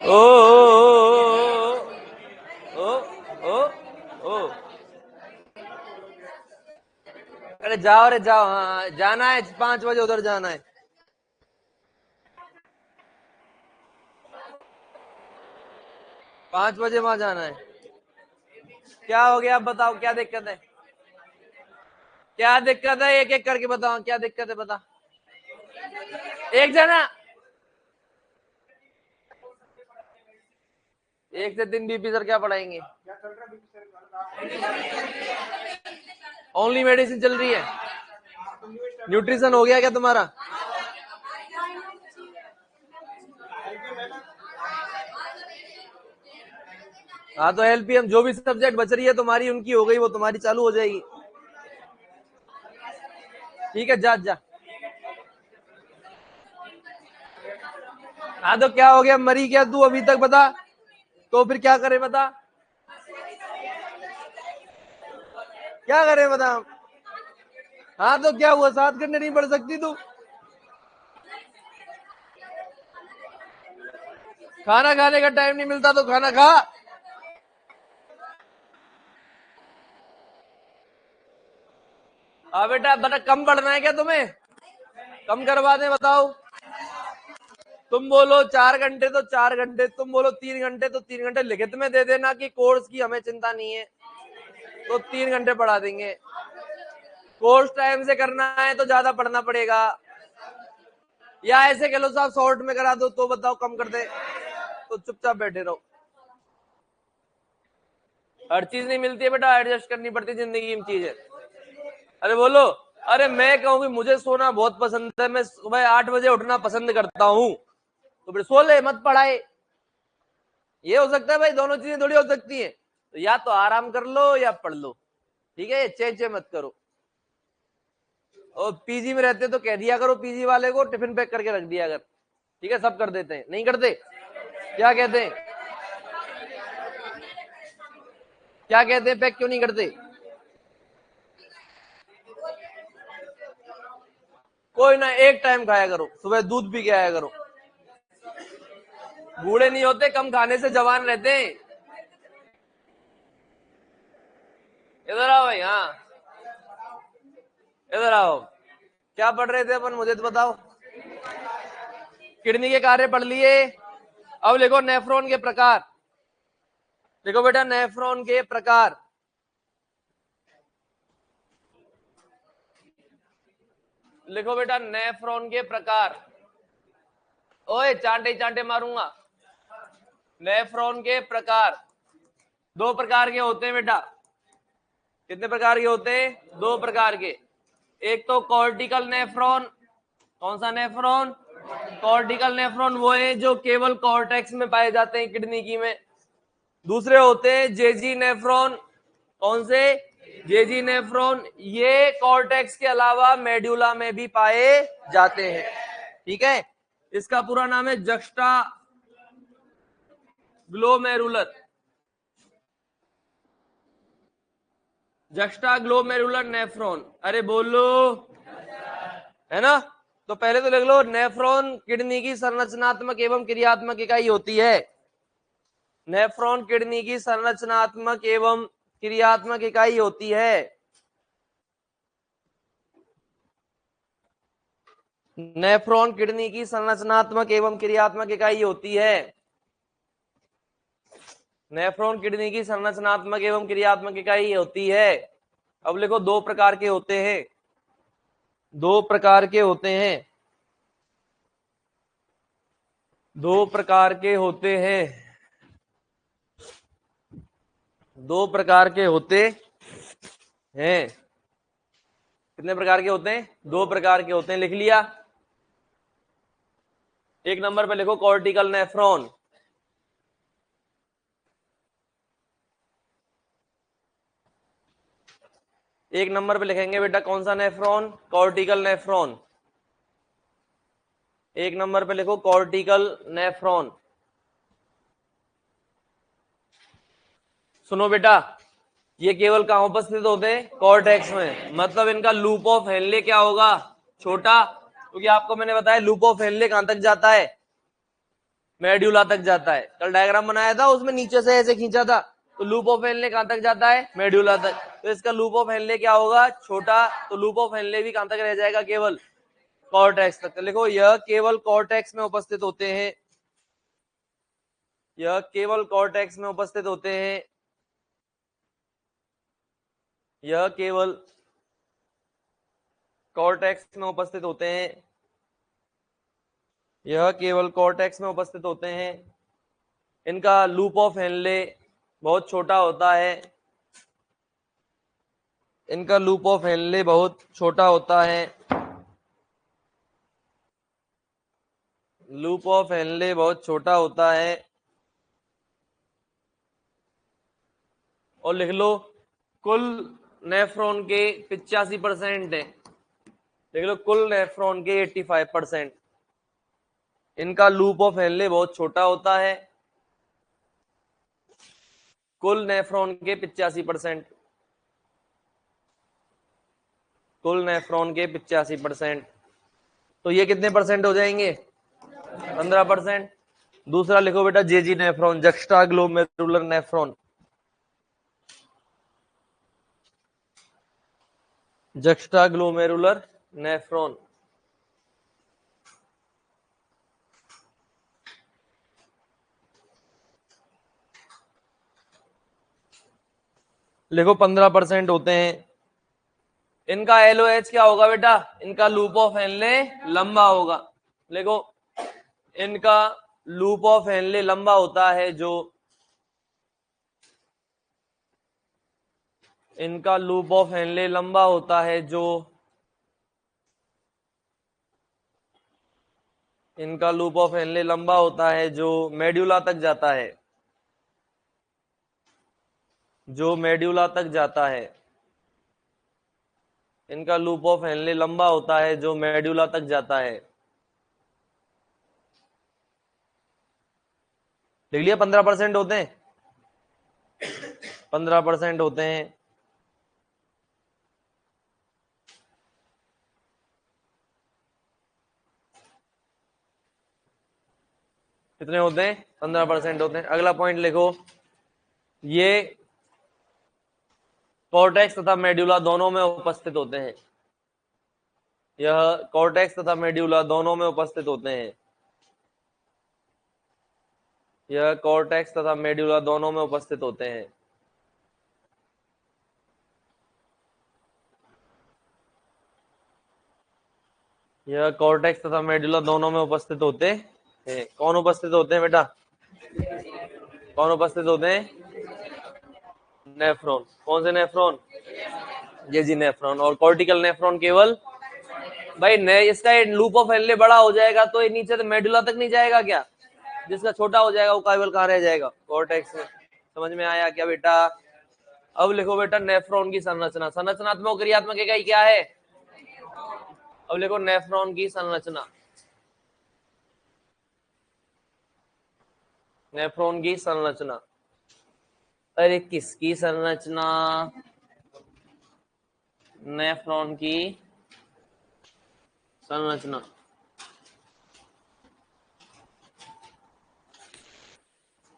ओ ओ ओ ओ ओ। अरे जाओ, अरे जाओ, हाँ जाना है, 5 बजे उधर जाना है। पांच बजे वहां जाना है। क्या हो गया, आप बताओ क्या दिक्कत है, क्या दिक्कत है, एक एक करके बताओ क्या दिक्कत है, बता। एक जना, 1 से 3 बीपी सर क्या पढ़ाएंगे? ओनली मेडिसिन चल रही है। न्यूट्रिशन हो गया क्या तुम्हारा? हाँ तो एलपीएम जो भी सब्जेक्ट बच रही है तुम्हारी, उनकी हो गई, वो तुम्हारी चालू हो जाएगी। ठीक है, जा जा। हाँ तो क्या हो गया, मरी क्या तू अभी तक, बता। तो फिर क्या करे बता, क्या करे बता। हाँ तो क्या हुआ, 7 घंटे नहीं पढ़ सकती तू? खाना खाने का टाइम नहीं मिलता तो खाना खा। हाँ बेटा, बता कम पढ़ना है क्या तुम्हें? कम करवा दे, बताओ। तुम बोलो 4 घंटे तो 4 घंटे, तुम बोलो 3 घंटे तो 3 घंटे लिखित में दे देना कि कोर्स की हमें चिंता नहीं है, तो 3 घंटे पढ़ा देंगे। कोर्स टाइम से करना है तो ज्यादा पढ़ना पड़ेगा, या ऐसे कह लो साहब शॉर्ट में करा दो, तो बताओ कम कर दे, तो चुपचाप बैठे रहो। हर चीज नहीं मिलती है बेटा, एडजस्ट करनी पड़ती, जिंदगी में चीज है। अरे बोलो। अरे मैं कहूँ मुझे सोना बहुत पसंद है, मैं सुबह 8 बजे उठना पसंद करता हूँ, तो फिर सो ले, मत पढ़ाए। ये हो सकता है भाई, दोनों चीजें थोड़ी हो सकती हैं, तो या तो आराम कर लो या पढ़ लो, ठीक है, चे मत करो। और पीजी में रहते तो कह दिया करो पीजी वाले को टिफिन पैक करके रख दिया अगर, ठीक है, सब कर देते हैं, नहीं करते? क्या कहते हैं, क्या कहते हैं, पैक क्यों नहीं करते? कोई ना, एक टाइम खाया करो, सुबह दूध पी के आया करो। बूढ़े नहीं होते, कम खाने से जवान रहते हैं। इधर आओ भाई, हाँ इधर आओ। क्या पढ़ रहे थे अपन, मुझे तो बताओ। किडनी के कार्य पढ़ लिए। अब लिखो नेफ्रॉन के प्रकार। देखो बेटा, नेफ्रॉन के प्रकार। लिखो बेटा, नेफ्रॉन के प्रकार। ओए चांटे चांटे मारूंगा। नेफ्रॉन के प्रकार 2 प्रकार के होते हैं बेटा। कितने प्रकार के होते हैं? 2 प्रकार के। एक तो कॉर्टिकल नेफ्रॉन। कौन सा नेफ्रॉन? कॉर्टिकल नेफ्रॉन वो है जो केवल कॉर्टेक्स में पाए जाते हैं, किडनी की में। दूसरे होते हैं जेजी नेफ्रॉन। कौन से? जेजी नेफ्रॉन। ये कॉर्टेक्स के अलावा मेड्यूला में भी पाए जाते हैं, ठीक है। इसका पूरा नाम है juxta glomerular. Juxta glomerular nephron. अरे बोलो, है ना? तो पहले तो लिख लो, नेफ्रॉन किडनी की संरचनात्मक एवं क्रियात्मक इकाई होती है। नेफ्रॉन किडनी की संरचनात्मक एवं क्रियात्मक इकाई होती है। नेफ्रॉन किडनी की संरचनात्मक एवं क्रियात्मक इकाई होती है। नेफ्रॉन किडनी की संरचनात्मक एवं क्रियात्मक इकाई होती है। अब लिखो, 2 प्रकार के होते हैं। 2 प्रकार के होते हैं। 2 प्रकार के होते हैं। 2 प्रकार के होते हैं। कितने प्रकार के होते हैं? 2 प्रकार के होते हैं, लिख लिया। 1 नंबर पे लिखो कॉर्टिकल नेफ्रॉन। एक नंबर पे लिखेंगे बेटा कौन सा नेफ्रॉन, कॉर्टिकल नेफ्रॉन। एक नंबर पे लिखो कॉर्टिकल नेफ्रॉन। सुनो बेटा, ये केवल कहां उपस्थित होते हैं, कॉर्टेक्स में। मतलब इनका लूप ऑफ हेनले क्या होगा, छोटा, क्योंकि आपको मैंने बताया लूप ऑफ हेनले कहां तक जाता है, मेड्यूला तक जाता है। कल डायग्राम बनाया था उसमें नीचे से ऐसे खींचा था, तो लूप ऑफ हेनले कहां तक जाता है, मेड्यूला तक। तो इसका लूप ऑफ हेनले क्या होगा, छोटा, तो लूप ऑफ हेनले भी कहां तक रह जाएगा, केवल कॉर्टेक्स तक। लिखो यह केवल कॉर्टेक्स में उपस्थित होते हैं, यह केवल कॉर्टेक्स में उपस्थित होते हैं, यह केवल कॉर्टेक्स में उपस्थित होते हैं, यह केवल कॉर्टेक्स में उपस्थित होते हैं। इनका लूप ऑफ हेनले बहुत छोटा होता है, इनका लूप ऑफ हेनले बहुत छोटा होता है, लूप ऑफ हेनले बहुत छोटा होता है। और लिख लो कुल नेफ्रॉन के 85% है, देख लो कुल नेफ्रॉन के 85%। इनका लूप ऑफ हेनले बहुत छोटा होता है, कुल नेफ्रॉन के 85%, कुल नेफ्रॉन के 85%। तो ये कितने परसेंट हो जाएंगे, 15%। दूसरा लिखो बेटा JG nephron, juxtaglomerular nephron, juxtaglomerular nephron. लिखो 15% होते हैं। इनका एलओएच क्या होगा बेटा, इनका लूप ऑफ हेनले लंबा होगा। देखो इनका लूप ऑफ हेनले लंबा होता है, जो इनका लूप ऑफ हेनले लंबा होता है, जो इनका लूप ऑफ हेनले लंबा होता है, जो मेड्यूला तक जाता है, जो मेड्यूला तक जाता है। इनका लूप ऑफ हेनले लंबा होता है, जो मेड्यूला तक जाता है। देख लिया, 15% होते हैं, 15% होते हैं। कितने होते हैं, 15% होते हैं। अगला पॉइंट लिखो, ये कॉर्टेक्स तथा मेड्यूला दोनों में उपस्थित होते हैं, यह कॉर्टेक्स तथा मेड्यूला दोनों में उपस्थित होते हैं, यह कॉर्टेक्स तथा मेड्यूला दोनों में उपस्थित होते हैं। यह कॉर्टेक्स तथा मेडुला दोनों में उपस्थित होते हैं। कौन उपस्थित होते हैं बेटा, कौन उपस्थित होते हैं, नेफ्रॉन। कौन से नेफ्रॉन, ये जी नेफ्रॉन। और कॉर्टिकल नेफ्रॉन केवल भाई इसका लूप ऑफ हेनले बड़ा हो जाएगा तो ये नीचे तो मेडुला तक नहीं जाएगा क्या, जिसका छोटा हो जाएगा वो केवल कहाँ रह जाएगा, कॉर्टेक्स में। समझ में आया क्या बेटा। अब लिखो बेटा नेफ्रॉन की संरचना, संरचनात्मक और क्रियात्मक इकाई क्या है। अब लिखो नेफ्रॉन की संरचना, नेफ्रॉन की संरचना। अरे किसकी संरचना, नेफ्रॉन की संरचना।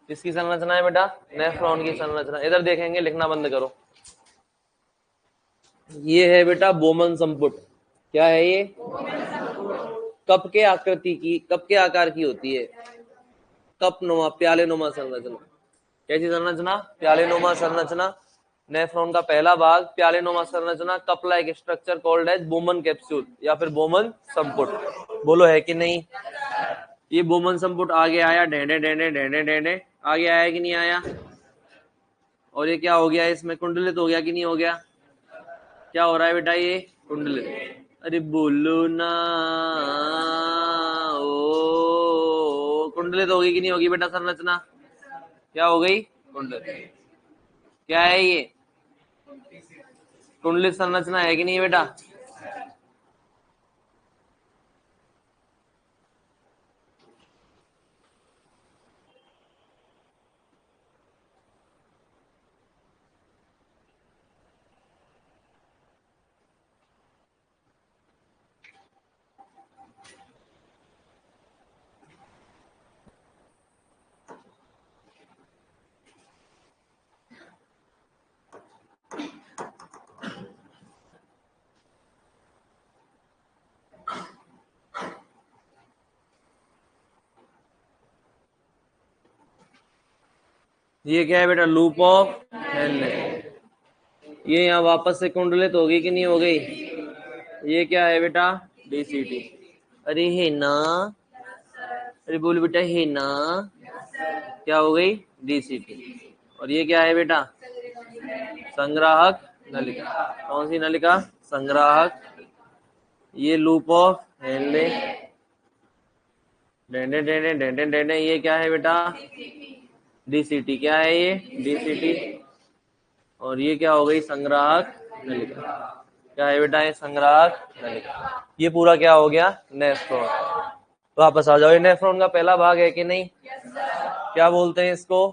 किसकी संरचना है बेटा, नेफ्रॉन की संरचना। इधर देखेंगे, लिखना बंद करो। ये है बेटा बोमन संपुट। क्या है ये, कप के आकृति की, कप के आकार की होती है, कप नुमा, प्याले नुमा संरचना। कैसी संरचना, प्याले नुमा संरचना। नेफ्रॉन का पहला भाग प्याले नुमा संरचना, cup like structure called as Bowman capsule या फिर बोमन संपुट। बोलो है कि नहीं। ये बोमन संपुट आगे आया, ढेंढे ढेंढे ढेंढे ढेंढे आगे आया कि नहीं आया। और ये क्या हो गया, इसमें कुंडलित हो गया कि नहीं हो गया। क्या हो रहा है बेटा, ये कुंडलित। अरे बोलो ना, ओ कुंडलित होगी कि नहीं होगी बेटा संरचना। क्या हो गई, कुंडलित। क्या है ये, कुंडलित संरचना है कि नहीं बेटा? ये क्या है बेटा? Loop of Henley. ये यहाँ वापस से कुंडलित होगी कि नहीं हो गई? ये क्या है बेटा? डीसीटी। अरे है ना, अरे बोल बेटा, है ना, क्या हो गई? डीसीटी। और ये क्या है बेटा? संग्राहक नलिका। कौन सी नलिका? संग्राहक। ये लूप ऑफ हेनले। डेंडे डेंडे डेंडे डेंडे। ये क्या है बेटा? डीसीटी। क्या है ये? डीसीटी। और ये क्या हो गई? संग्राहक नलिका। क्या है बेटा? ये संग्राहक नलिका। ये पूरा क्या हो गया? नेफ्रॉन। वापस आ जाओ। ये नेफ्रॉन का पहला भाग है कि नहीं? क्या बोलते हैं इसको?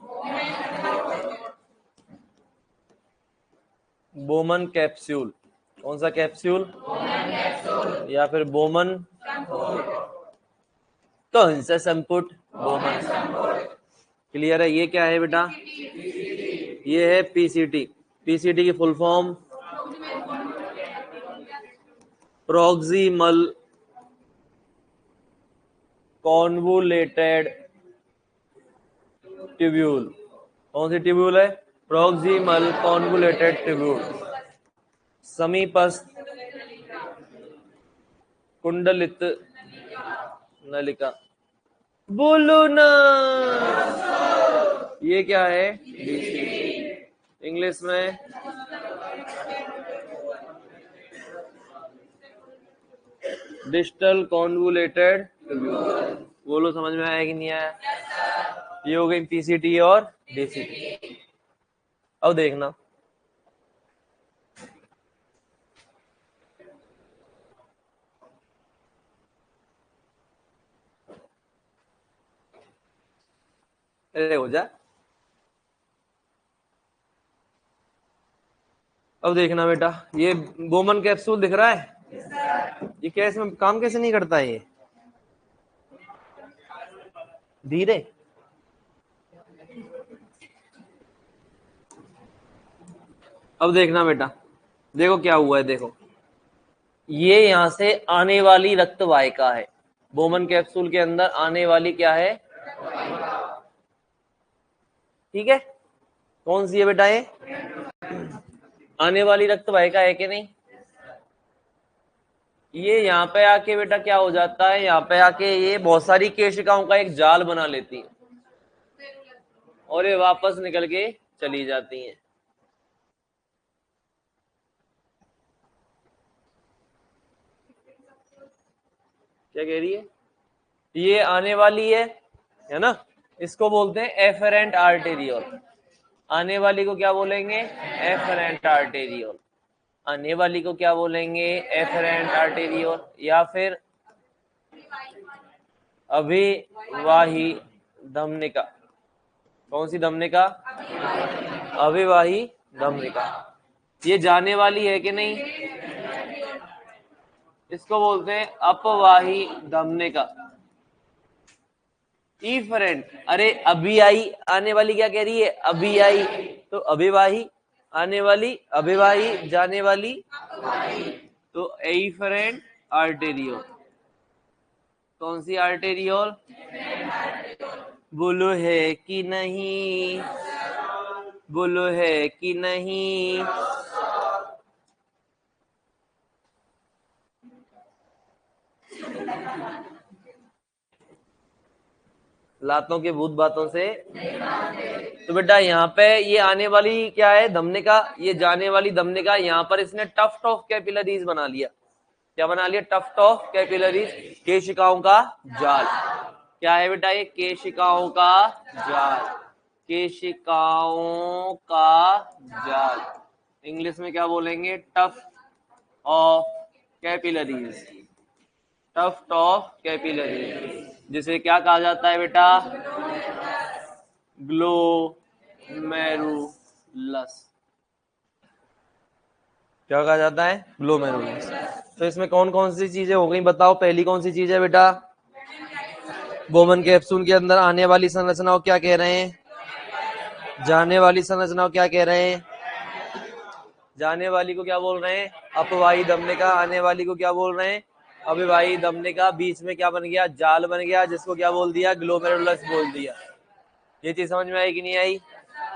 Bowman capsule. कौन सा कैप्सूल? या फिर बोमन कौन सा संपुट? बोमन संपुट। क्लियर है? ये क्या है बेटा? ये है पीसीटी। पीसीटी की full form proximal convoluted tubule. कौन सी ट्यूब्यूल है? Proximal convoluted tubule. समीपस्थ कुंडलित नलिका। बोलो ना। ये क्या है? इंग्लिश में डिस्टल कॉन्वुलेटेड ट्यूब्यूल। बोलो समझ में आया कि नहीं आया? ये हो गई पीसीटी और डीसीटी। अब देखना, अरे हो जा। अब देखना बेटा, ये बोमन कैप्सूल दिख रहा है? ये कैसे काम कैसे नहीं करता है? ये धीरे। अब देखना बेटा, देखो क्या हुआ है। देखो, ये यहां से आने वाली रक्त वाहिका है। बोमन कैप्सूल के अंदर आने वाली क्या है? ठीक है, कौन सी है बेटा? ये आने वाली रक्त वाहिका है कि नहीं? ये यहाँ पे आके बेटा क्या हो जाता है? यहाँ पे आके ये बहुत सारी केशिकाओं का एक जाल बना लेती है और ये वापस निकल के चली जाती हैं। क्या कह रही है? ये आने वाली है ना? इसको बोलते हैं एफेरेंट आर्टेरियोल। आने वाली को क्या बोलेंगे? Efferent arteriole. आने वाली को क्या बोलेंगे? Efferent arteriole. या फिर अभिवाही धमनिका। कौन सी धमनिका? अभिवाही धमनिका। ये जाने वाली है कि नहीं? इसको बोलते हैं अपवाही धमनिका। इफरेंट, अरे अभी आई, आने वाली क्या कह रही है? अभी आई, तो अभिवाही। आने वाली अभिवाही, जाने वाली तो एफरेंट आर्टेरियोल। कौन सी आर्टेरियोल? बोलो है कि नहीं? बोलो है कि नहीं? लातों के भूत बातों से। तो बेटा यहाँ पे ये आने वाली क्या है? धमनिका। ये जाने वाली धमनिका। यहाँ पर इसने टफ्ट ऑफ कैपिलरीज बना लिया। क्या बना लिया? टफ्ट ऑफ कैपिलरीज, केशिकाओं का जाल। क्या है बेटा? ये केशिकाओं का जाल। केशिकाओं का जाल। इंग्लिश में क्या बोलेंगे? Tuft of capillaries, tuft of capillaries, जिसे क्या कहा जाता है बेटा? ग्लोमेरुलस। क्या कहा जाता है? ग्लोमेरुलस। तो इसमें कौन कौन सी चीजें हो गई बताओ? पहली कौन सी चीज है बेटा? बोमन कैप्सूल के अंदर आने वाली संरचनाओं क्या कह रहे हैं? जाने वाली संरचनाओं क्या कह रहे हैं? जाने वाली को क्या बोल रहे हैं? अपवाही धमनिका। आने वाली को क्या बोल रहे हैं? अभिवाही धमनिका। बीच में क्या बन गया? जाल बन गया, जिसको क्या बोल दिया? ग्लोमेरुलस बोल दिया। ये चीज समझ में आई कि नहीं आई?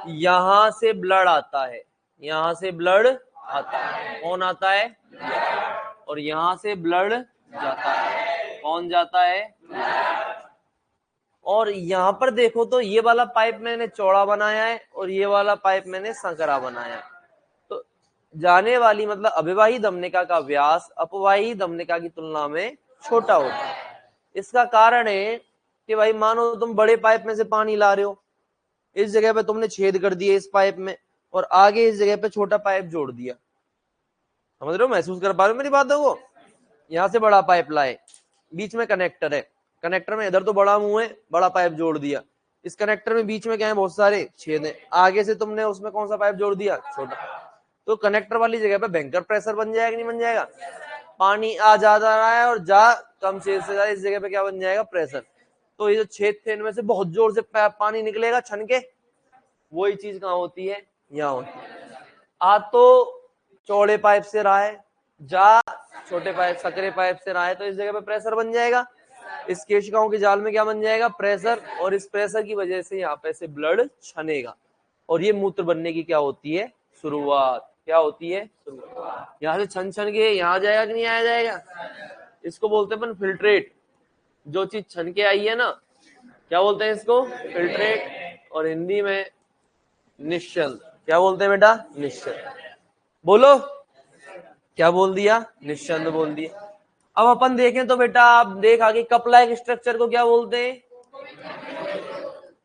यहां से ब्लड आता है, यहां से ब्लड आता है। कौन आता है? और यहां से ब्लड जाता है। कौन जाता है? और यहां पर देखो तो ये वाला पाइप मैंने चौड़ा बनाया है और ये वाला पाइप मैंने संकरा बनाया है। तो जाने वाली मतलब अभिवाही धमनिका का व्यास अपवाही धमनिका की तुलना में छोटा होता है। इसका कारण है कि भाई मानो तुम बड़े पाइप में से पानी ला रहे हो, इस जगह पे तुमने छेद कर दिए इस पाइप में, और आगे इस जगह पे छोटा पाइप जोड़ दिया। समझ रहे हो? महसूस कर पा रहे हो मेरी बातों को? यहां से बड़ा पाइप लाए, बीच में कनेक्टर है, कनेक्टर में इधर तो बड़ा मुंह है, बड़ा पाइप जोड़ दिया। इस कनेक्टर में बीच में क्या है? बहुत सारे छेद है। आगे से तुमने उसमें कौन सा पाइप जोड़ दिया? छोटा। तो कनेक्टर वाली जगह पे भयंकर प्रेशर बन जाएगा कि नहीं बन जाएगा? पानी आ जा रहा है और जा कम से ज्यादा, इस जगह पे क्या बन जाएगा? प्रेशर। तो ये जो छेद थे इनमें से बहुत जोर से पानी निकलेगा छन के। वही चीज कहाँ होती है? यहाँ होती है। आ तो चौड़े पाइप से रहा है, जा छोटे पाइप सकरे पाइप से रहा है, तो इस जगह पे प्रेशर बन जाएगा। इस केशिकाओं के जाल में क्या बन जाएगा? प्रेशर। और इस प्रेशर की वजह से यहाँ पे से ब्लड छनेगा और ये मूत्र बनने की क्या होती है? शुरुआत। क्या होती है? शुरुआत। यहाँ से छन छन के यहाँ जाएगा कि नहीं आया जाएगा? इसको बोलते हैं अपन फिल्ट्रेट। जो चीज छन के आई है ना, क्या बोलते हैं इसको? फिल्ट्रेट। और हिंदी में निश्चल। क्या बोलते हैं बेटा? निश्चल। बोलो, क्या बोल दिया? निश्चंद बोल दिया। अब अपन देखें तो बेटा आप देख आगे, कपलाइक स्ट्रक्चर को क्या बोलते हैं?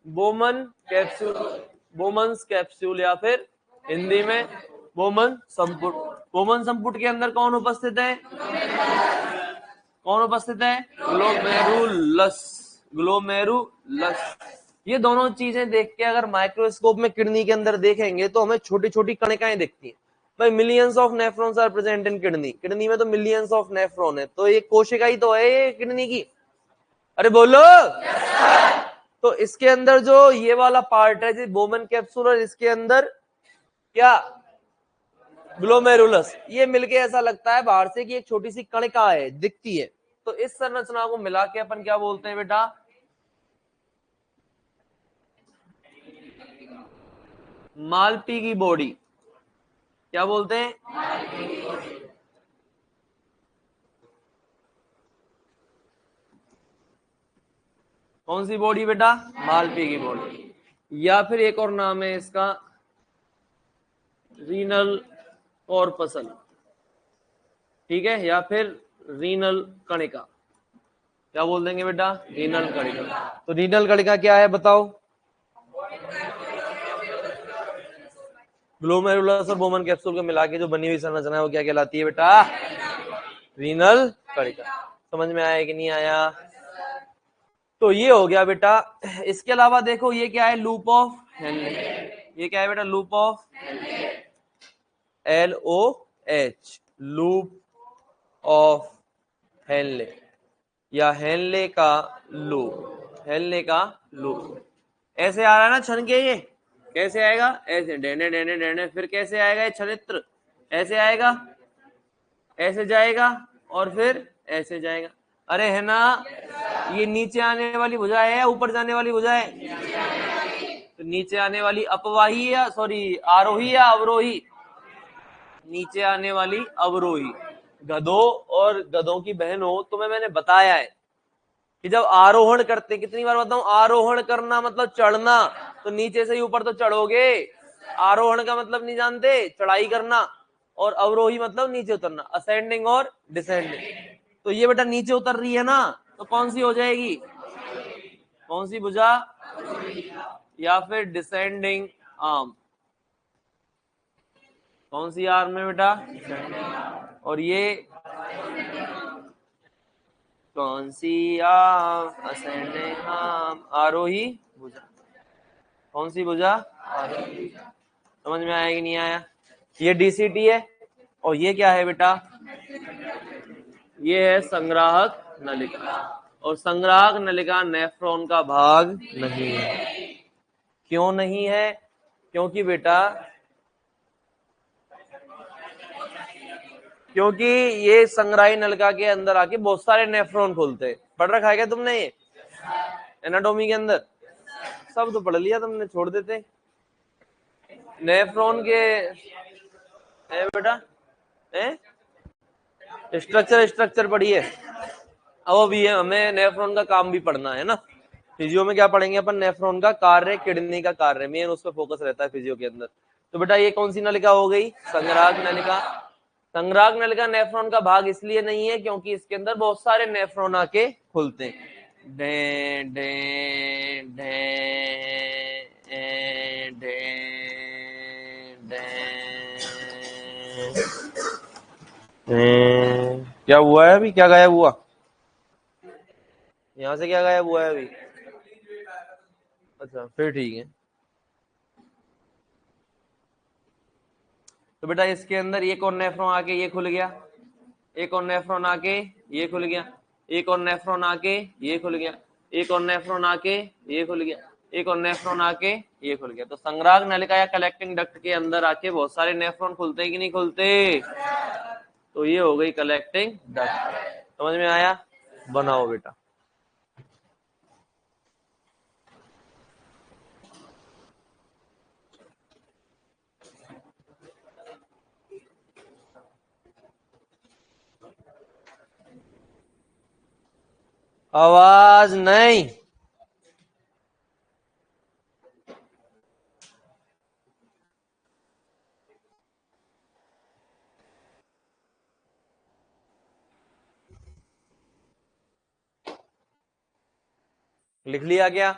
बोमन कैप्सूल, बोमन्स कैप्सूल, या फिर हिंदी में बोमन संपुट। बोमन संपुट के अंदर कौन उपस्थित है? कौन उपस्थित है? ग्लोमेरुलस। ग्लोमेरुलस। ये दोनों चीजें देख के अगर माइक्रोस्कोप में किडनी के अंदर देखेंगे तो हमें छोटी छोटी कणिकाएं दिखती हैं। भाई millions of nephrons are present in kidney. Kidney में तो मिलियंस ऑफ नेफ्रॉन है, तो ये कोशिका ही तो है ये किडनी की। अरे बोलो। तो इसके अंदर जो ये वाला पार्ट है, बोमन कैप्सूल, और इसके अंदर क्या? ग्लोमेरुलस। ये मिलके ऐसा लगता है बाहर से कि एक छोटी सी कणिका है, दिखती है। तो इस संरचना को मिला के अपन क्या बोलते हैं बेटा? मालपी की बॉडी। क्या बोलते हैं? कौन सी बॉडी बेटा? मालपी की बॉडी। या फिर एक और नाम है इसका, रीनल कॉर्पसल। ठीक है? या फिर रीनल कणिका। क्या बोल देंगे बेटा? रीनल कणिका। तो रीनल कणिका क्या है बताओ? ग्लोमेरुलस और बोमन कैप्सूल को मिला के जो बनी हुई संरचना है वो क्या कहलाती है बेटा? रीनल कणिका। समझ में आया कि नहीं आया? तो ये हो गया बेटा। इसके अलावा देखो ये क्या है? Loop of Henley. ये क्या है बेटा? Loop of LOH, loop of Henle, या हेनले का लूप। हेनले का लूप ऐसे आ रहा है ना छन के। ये कैसे आएगा? ऐसे डेने डेने डेने। फिर कैसे आएगा ये छनित्र? ऐसे आएगा, ऐसे जाएगा, और फिर ऐसे जाएगा। अरे है ना? ये नीचे आने वाली भुजा है या ऊपर जाने वाली भुजा है? तो नीचे आने वाली अपवाही या सॉरी आरोही या अवरोही? नीचे आने वाली अवरोही। गधों और गधों की बहनों, तुम्हें मैंने बताया है कि जब आरोहण करते, कितनी बार बताऊं? आरोहण करना मतलब चढ़ना, तो नीचे से ही ऊपर तो चढ़ोगे। आरोहण का मतलब नहीं जानते? चढ़ाई करना। और अवरोही मतलब नीचे उतरना, असेंडिंग और डिसेंडिंग। तो ये बेटा नीचे उतर रही है ना, तो कौन सी हो जाएगी? कौन सी भुजा? या फिर डिसेंडिंग आर्म। कौन सी आर्म है बेटा? और ये कौन सी आर्म? असेंडिंग आर्म, आरोही भुजा। कौन सी भुजा? समझ में आया कि नहीं आया? ये डीसीटी है और ये क्या है बेटा? ये है संग्राहक नलिका। और संग्राहक नलिका नेफ्रॉन का भाग नहीं है। क्यों नहीं है? क्योंकि बेटा, क्योंकि ये संग्राही नलिका के अंदर आके बहुत सारे नेफ्रॉन खुलते हैं। पढ़ रखा है क्या तुमने ये एनाटॉमी के अंदर? सब तो पढ़ लिया तुमने, छोड़ देते। नेफ्रॉन के है बेटा, स्ट्रक्चर पढ़िए। अब भी है, हमें नेफ्रॉन का काम भी पढ़ना है ना। फिजियो में क्या पढ़ेंगे अपन? नेफ्रॉन का कार्य, किडनी का कार्य, मेन उस पर फोकस रहता है फिजियो के अंदर। तो बेटा ये कौन सी नलिका हो गई? संग्राहक नलिका। संग्राहक नलिका नेफ्रॉन का भाग इसलिए नहीं है क्योंकि इसके अंदर बहुत सारे नेफ्रॉन आके खुलते हैं। Day day day day day. क्या हुआ है अभी? क्या गायब हुआ? यहाँ से क्या गायब हुआ है अभी? अच्छा फिर ठीक है। तो बेटा इसके अंदर एक और नेफ्रॉन आके ये खुल गया, एक और नेफ्रॉन आके ये खुल गया, एक और नेफ्रॉन आके ये खुल गया, एक और नेफ्रॉन आके ये खुल गया, एक और नेफ्रॉन आके ये खुल गया। तो संग्राहक नलिका या कलेक्टिंग डक्ट के अंदर आके बहुत सारे नेफ्रॉन खुलते हैं कि नहीं खुलते? तो ये हो गई कलेक्टिंग डक्ट। समझ में आया? बनाओ बेटा। आवाज नहीं। लिख लिया क्या?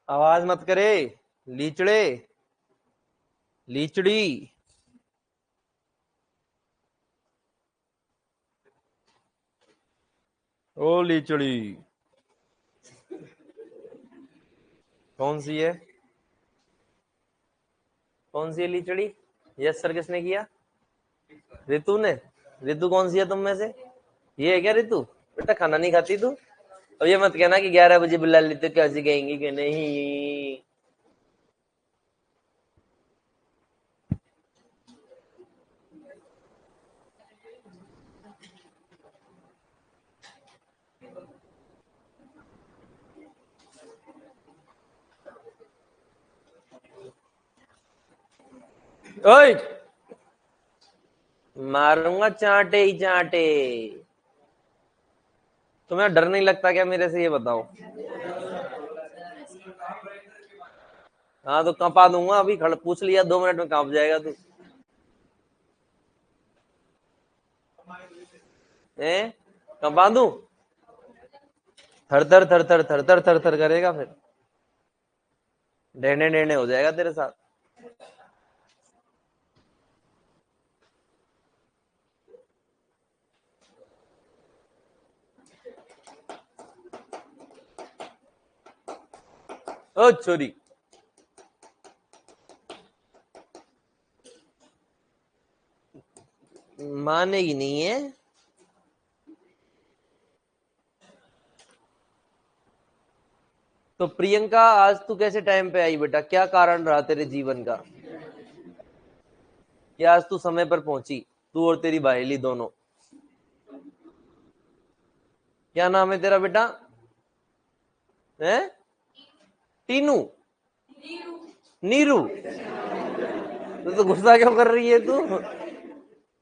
आवाज मत करे लीचड़े, लीचड़ी। ओ लीचड़ी कौन सी है? कौन सी है लीचड़ी? यस सर किसने किया? रितु ने। रितु कौन सी है तुम में से? ये है क्या रितु? बेटा खाना नहीं खाती तू? अब ये मत कहना कि 11 बजे बुला लेते, कैसे कहेंगी कि नहीं। ओए मारूंगा चांटे ही चांटे। तुम्हें डर नहीं लगता क्या मेरे से? ये बताओ। हाँ तो कंपा दूंगा अभी, खड़ पूछ लिया 2 मिनट में कांप जाएगा तू। कंपा दूं? थर थर थर थर थर थर थर थर करेगा, फिर डेने डेने हो जाएगा तेरे साथ। ओ छोरी, मानेगी नहीं है। तो प्रियंका आज तू कैसे टाइम पे आई बेटा? क्या कारण रहा तेरे जीवन का? क्या आज तू समय पर पहुंची, तू और तेरी बाहेली दोनों? क्या नाम है तेरा बेटा? है टीनू? नीरू? तो गुस्सा क्यों कर रही है तू?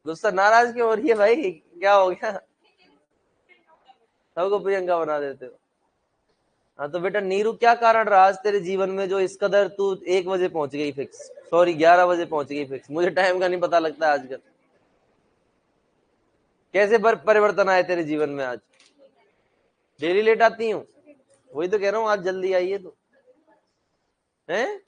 गुस्सा नाराज क्यों हो रही है भाई? क्या हो गया? सबको प्रियंका बना देते हो। हाँ तो बेटा नीरू, क्या कारण रहा आज तेरे जीवन में जो इस कदर तू 1 बजे पहुंच गई फिक्स, सॉरी 11 बजे पहुंच गई फिक्स? मुझे टाइम का नहीं पता लगता आजकल। कैसे परिवर्तन आए तेरे जीवन में आज? डेली लेट आती हूँ? वही तो कह रहा हूँ, आज जल्दी आई है तू। है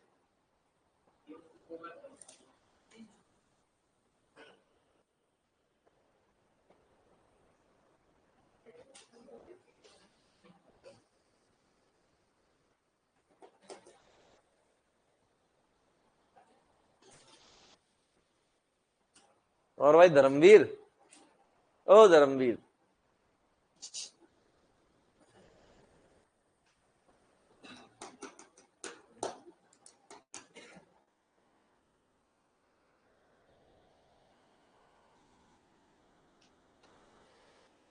और भाई धर्मवीर, ओ धर्मवीर,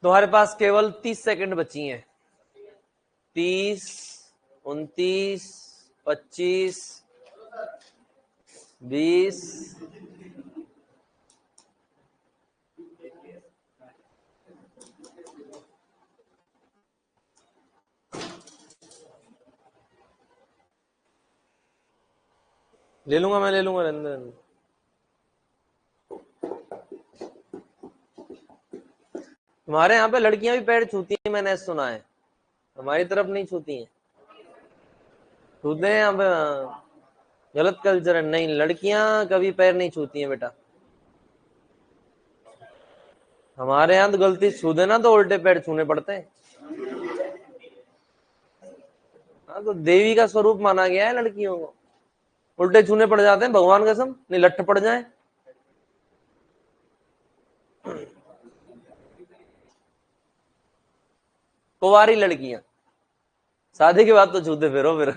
तुम्हारे पास केवल 30 सेकंड बची हैं। 30, 29, 25, 20। ले लूंगा, मैं ले लूंगा, रहने दो, रहने दो। तुम्हारे यहाँ पे लड़कियां भी पैर छूती हैं, मैंने सुना है। हमारी तरफ नहीं छूती हैं। छूते हैं यहाँ पे, गलत कल्चर है। नहीं, लड़कियां कभी पैर नहीं छूती हैं बेटा। हमारे यहाँ तो गलती छू देना तो उल्टे पैर छूने पड़ते हैं। हाँ तो देवी का स्वरूप माना गया है लड़कियों को, उल्टे छूने पड़ जाते हैं, भगवान कसम, नहीं लट्ठ पड़ जाए। कुंवारी लड़कियां, शादी के बाद तो छूते फिरो फिर।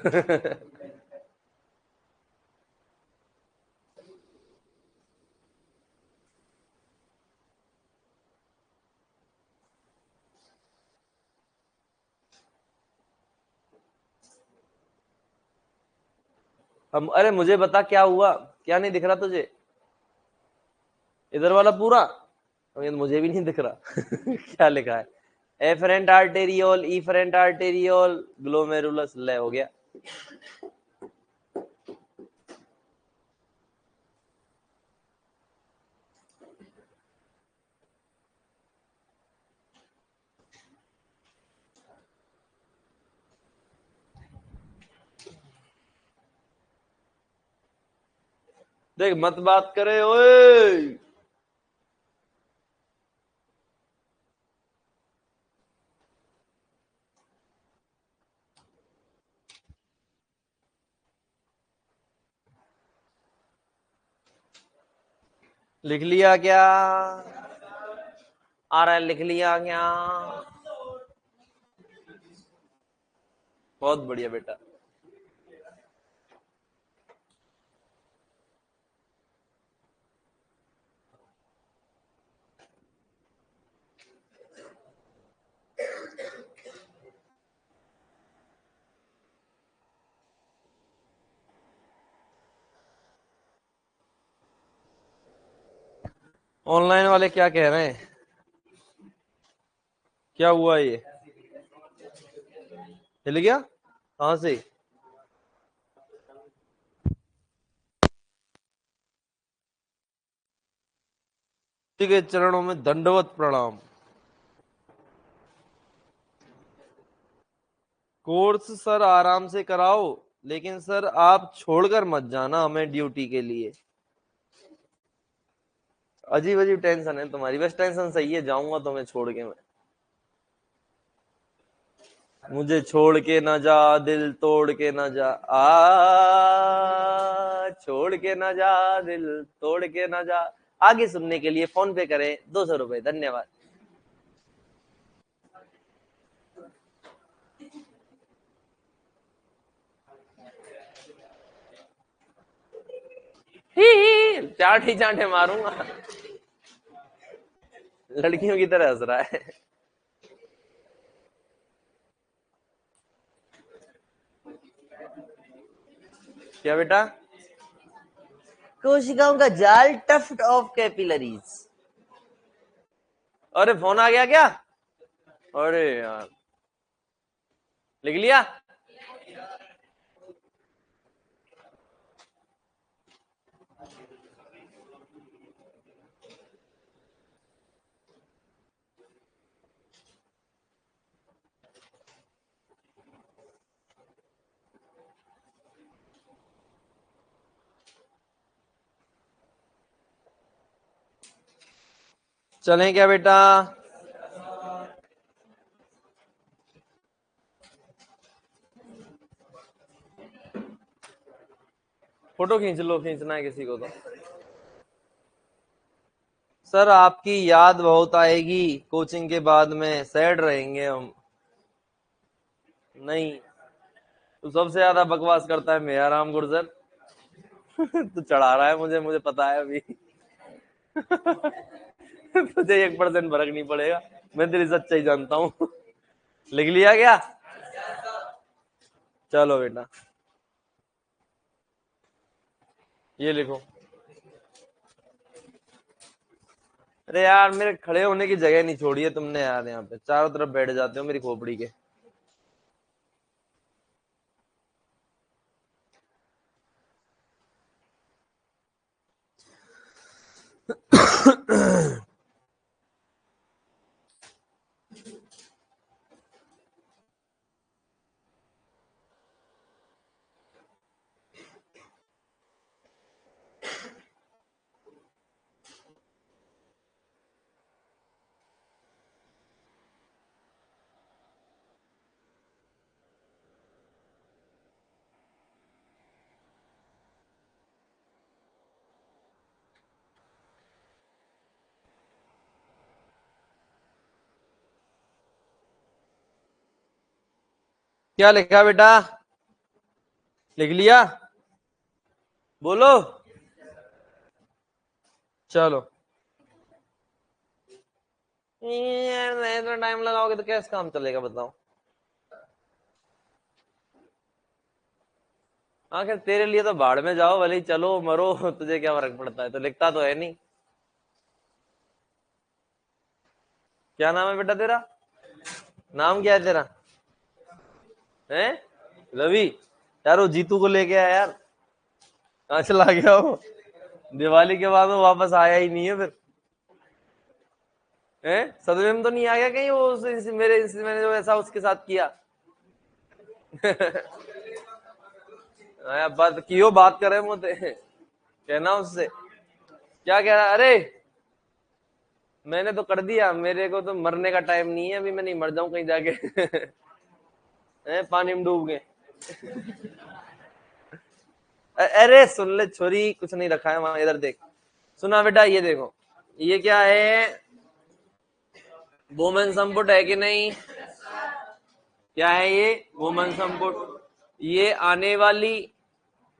हम, अरे मुझे बता क्या हुआ, क्या नहीं दिख रहा तुझे? इधर वाला पूरा? ये तो मुझे भी नहीं दिख रहा। क्या लिखा है? Afferent arteriole, efferent arteriole, glomerulus, ले हो गया। देख मत बात करे ओए। लिख लिया क्या? आ रहा है, लिख लिया क्या? बहुत बढ़िया बेटा। ऑनलाइन वाले क्या कह रहे हैं? क्या हुआ ये? हिल गया? कहां से? किसी के चरणों में दंडवत प्रणाम। कोर्स सर आराम से कराओ, लेकिन सर आप छोड़कर मत जाना हमें ड्यूटी के लिए। अजीब अजीब टेंशन है तुम्हारी, बस टेंशन सही है, जाऊंगा तुम्हें छोड़ के मैं। मुझे छोड़ के ना जा, दिल तोड़ के ना जा, छोड़ के ना जा, दिल तोड़ के ना जा। आगे सुनने के लिए फोन पे करें 200 रुपए, धन्यवाद। चांटे चांटे मारूंगा। लड़कियों की तरह हंस रहा है। क्या बेटा? कोशिकाओं का जाल, टफ्ट ऑफ कैपिलरीज। अरे फोन आ गया क्या? अरे यार, लिख लिया? चलें क्या बेटा? फोटो खींच लो, खींचना है किसी को तो। सर आपकी याद बहुत आएगी, कोचिंग के बाद में सैड रहेंगे हम। नहीं, तो सबसे ज्यादा बकवास करता है मेरा राम गुर्जर। तू चढ़ा रहा है मुझे, मुझे पता है अभी। तुझे 1% फर्क नहीं पड़ेगा, मैं तेरी सच्चाई जानता हूँ। लिख लिया क्या? चलो बेटा, ये लिखो। अरे यार, मेरे खड़े होने की जगह नहीं छोड़ी है तुमने यार, यहाँ पे चारों तरफ बैठ जाते हो मेरी खोपड़ी के। क्या लिखा बेटा? लिख लिया? बोलो। चलो यार, इतना टाइम लगाओगे तो कैसे काम चलेगा बताओ? आखिर तेरे लिए तो भाड़ में जाओ, भले ही चलो मरो, तुझे क्या फर्क पड़ता है? तो लिखता तो है नहीं। क्या नाम है बेटा तेरा? नाम क्या है तेरा? हैं? रवि? यार वो जीतू को लेके आया यार। कहाँ चला गया वो? दिवाली के बाद वो वापस आया ही नहीं है फिर। हैं? सदमे में तो नहीं आ गया कहीं वो मैंने जो ऐसा उसके साथ किया? बात कियो, बात करे मुझे कहना उससे। क्या कह रहा? अरे मैंने तो कर दिया, मेरे को तो मरने का टाइम नहीं है अभी, मैं नहीं मर जाऊं कहीं जाके। पानी में डूब गए। अरे सुन ले छोरी, कुछ नहीं रखा है वहां, इधर देख। सुना बेटा, ये देखो, ये क्या है? वुमेन संपुट है कि नहीं? क्या है ये? वुमेन संपुट। ये आने वाली,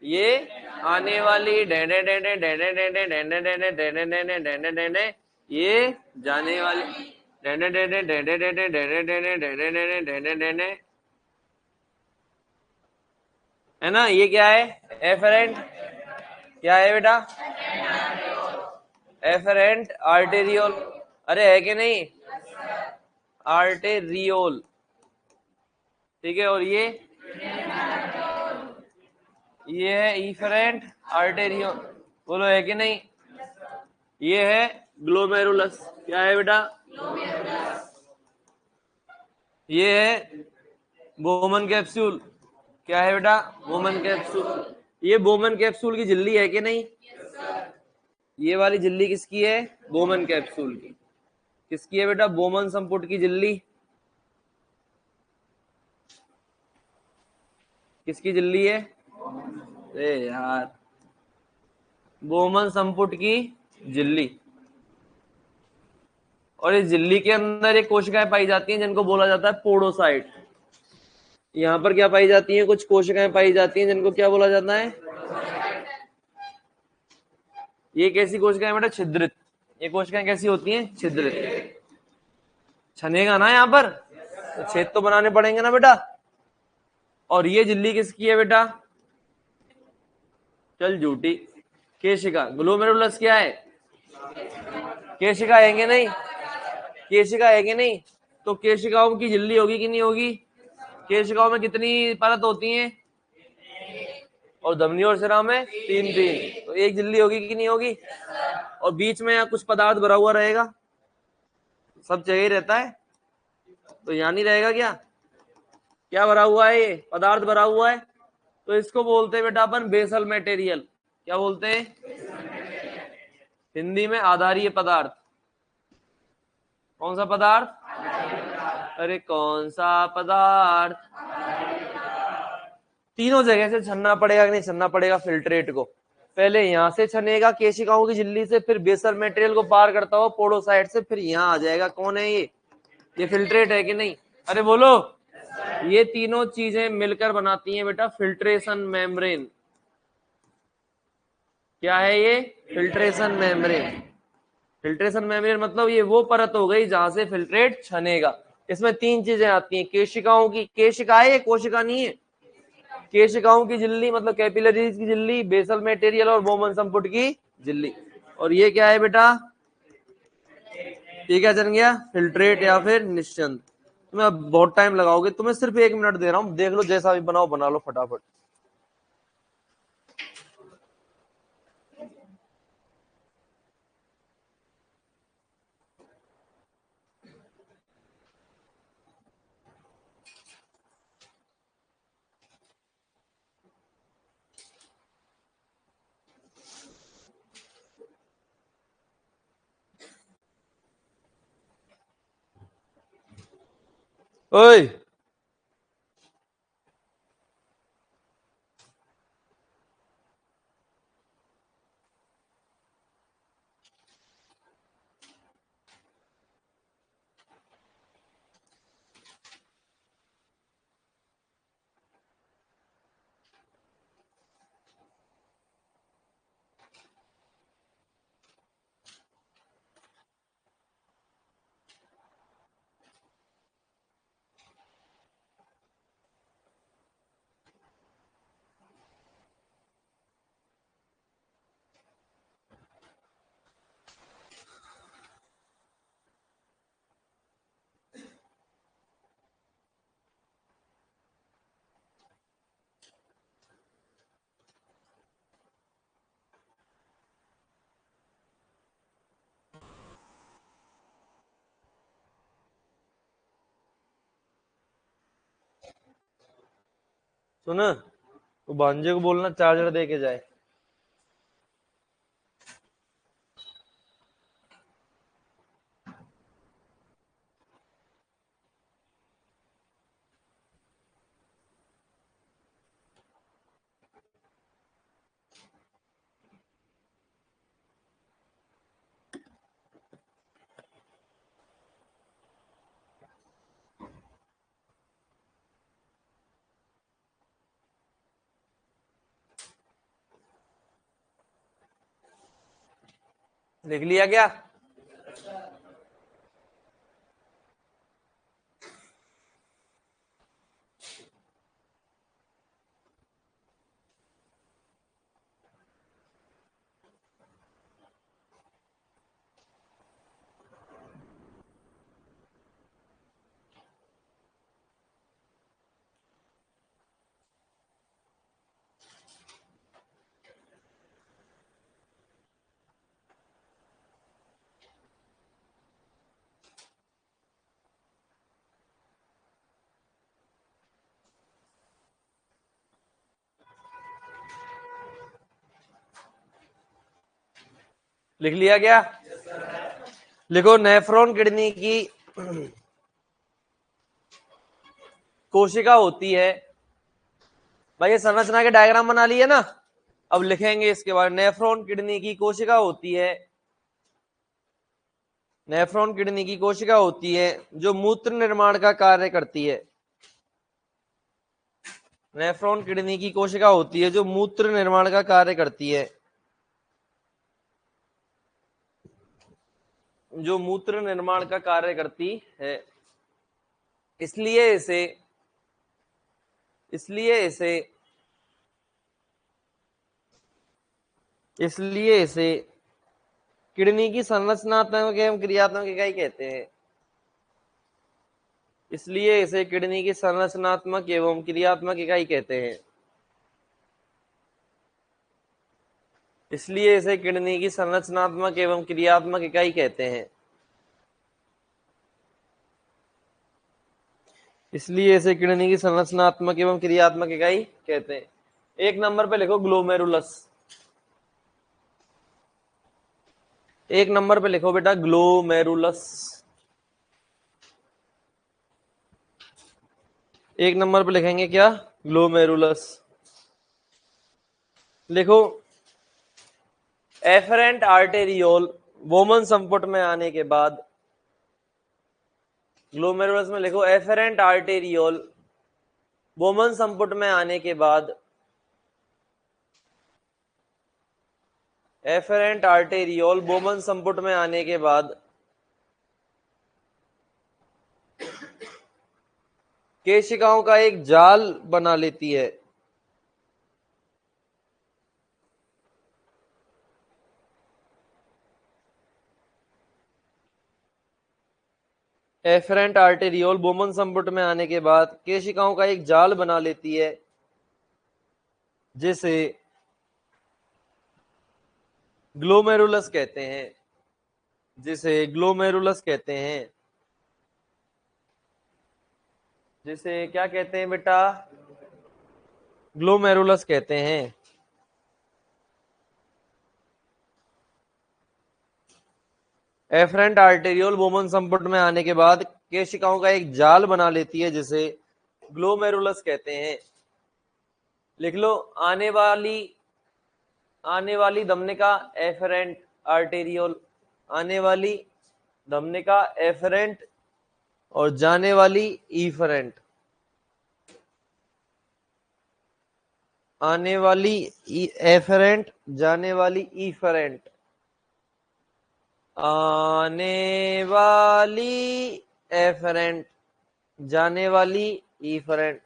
ये आने वाली डेने डेने डेने डेने डेने डेने डेने डेने डेने डेने, ये जाने वाली डेने डेने डेने डेने डेने डेने डेने डेने डेने डेने, है ना? ये क्या है? एफरेंट। क्या है बेटा? Efferent arteriole. अरे है कि नहीं? आर्टेरियोल, ठीक है। और ये है इफरेंट आर्टेरियोल, बोलो है कि नहीं? ये है ग्लोमेरुलस। क्या है बेटा? ये है बोमन कैप्सूल। क्या है बेटा? Bowman capsule. ये बोमन कैप्सूल की झिल्ली है कि नहीं? ये वाली झिल्ली किसकी है? बोमन कैप्सूल की। किसकी है बेटा? बोमन संपुट की झिल्ली। किसकी झिल्ली है? अरे यार, बोमन संपुट की झिल्ली। और इस झिल्ली के अंदर एक कोशिकाएं पाई जाती हैं जिनको बोला जाता है पोडोसाइट। यहाँ पर क्या पाई जाती हैं? कुछ कोशिकाएं पाई जाती हैं जिनको क्या बोला जाता है? ये कैसी कोशिकाएं बेटा? छिद्रित। ये कोशिकाएं कैसी होती हैं? छिद्रित। छनेगा ना यहाँ पर, तो छेद तो बनाने पड़ेंगे ना बेटा। और ये झिल्ली किसकी है बेटा? चल झूठी। केशिका, ग्लोमेरुलस क्या है? केशिका है कि नहीं? केशिका है कि नहीं? तो केशिकाओं की झिल्ली होगी कि नहीं होगी? केशिकाओं में कितनी परत होती हैं? और धमनी और शिरा में तीन तीन, तो एक झिल्ली होगी कि नहीं होगी? और बीच में यहाँ कुछ पदार्थ भरा हुआ रहेगा, सब जगह ही रहता है, तो यहाँ नहीं रहेगा क्या? क्या भरा हुआ है? ये पदार्थ भरा हुआ है, तो इसको बोलते हैं बेटा अपन बेसल मटेरियल। क्या बोलते हैं? हिंदी में आधारीय पदार्थ। कौन सा पदार्थ? अरे कौन सा पदार्थ? तीनों जगह से छनना पड़ेगा कि नहीं छनना पड़ेगा फिल्ट्रेट को? पहले यहां से छनेगा केशिकाओं की झिल्ली से, फिर बेसल मटेरियल को पार करता हुआ पोडोसाइट से, फिर यहां आ जाएगा। कौन है ये फिल्ट्रेट है कि नहीं? अरे बोलो। ये तीनों चीजें मिलकर बनाती हैं बेटा फिल्ट्रेशन मेम्ब्रेन। क्या है ये? Filtration membrane. फिल्ट्रेशन मेम्ब्रेन मतलब ये वो परत हो गई जहां से फिल्ट्रेट छनेगा। इसमें तीन चीजें आती हैं, केशिकाओं की, केशिका है, कोशिका नहीं है, केशिकाओं की झिल्ली मतलब कैपिलरीज की झिल्ली, बेसल मटेरियल और बोमन संपुट की झिल्ली। और ये क्या है बेटा? ये क्या जन गया? फिल्ट्रेट या फिर निश्चंद। तुम्हें अब बहुत टाइम लगाओगे, तुम्हें सिर्फ 1 मिनट दे रहा हूं, देख लो जैसा भी बनाओ बना लो फटाफट। ओए सुन, तो भांजे को बोलना चार्जर दे के जाए। लिख लिया क्या? लिख लिया क्या? लिखो, नेफ्रॉन किडनी की कोशिका होती है। भाई ये संरचना के डायग्राम बना लिए ना, अब लिखेंगे इसके बाद। नेफ्रॉन किडनी की कोशिका होती है, नेफ्रॉन किडनी की कोशिका होती है जो मूत्र निर्माण का कार्य करती है। नेफ्रॉन किडनी की कोशिका होती है जो मूत्र निर्माण का कार्य करती है, जो मूत्र निर्माण का कार्य करती है। इसलिए इसे इसलिए इसे इसलिए इसे किडनी की संरचनात्मक एवं क्रियात्मक इकाई कहते हैं। इसलिए इसे किडनी की संरचनात्मक एवं क्रियात्मक इकाई कहते हैं। इसलिए इसे किडनी की संरचनात्मक एवं क्रियात्मक इकाई कहते हैं। इसलिए इसे किडनी की संरचनात्मक एवं क्रियात्मक इकाई कहते हैं। एक नंबर पे लिखो ग्लोमेरुलस। एक नंबर पे लिखो बेटा ग्लोमेरुलस। एक नंबर पे लिखेंगे क्या? ग्लोमेरुलस। लिखो एफरेंट आर्टेरियोल बोमन संपुट में आने के बाद, ग्लोमेरुलस में लिखो एफरेंट आर्टेरियोल बोमन संपुट में आने के बाद, एफरेंट आर्टेरियोल बोमन संपुट में आने के बाद केशिकाओं का एक जाल बना लेती है। एफरेंट आर्टेरियोल बोमन संपुट में आने के बाद केशिकाओं का एक जाल बना लेती है, जिसे ग्लोमेरुलस कहते हैं। जिसे ग्लोमेरुलस कहते हैं। जिसे क्या कहते हैं बेटा? ग्लोमेरुलस कहते हैं। एफरेंट आर्टेरियोल बोमन संपुट में आने के बाद केशिकाओं का एक जाल बना लेती है, जिसे ग्लोमेरुलस कहते हैं। लिख लो आने वाली धमनिका एफरेंट आर्टेरियोल, आने वाली धमनिका एफरेंट और जाने वाली ईफरेंट। आने वाली एफरेंट, जाने वाली ईफरेंट। आने वाली एफरेंट, जाने वाली ईफरेंट।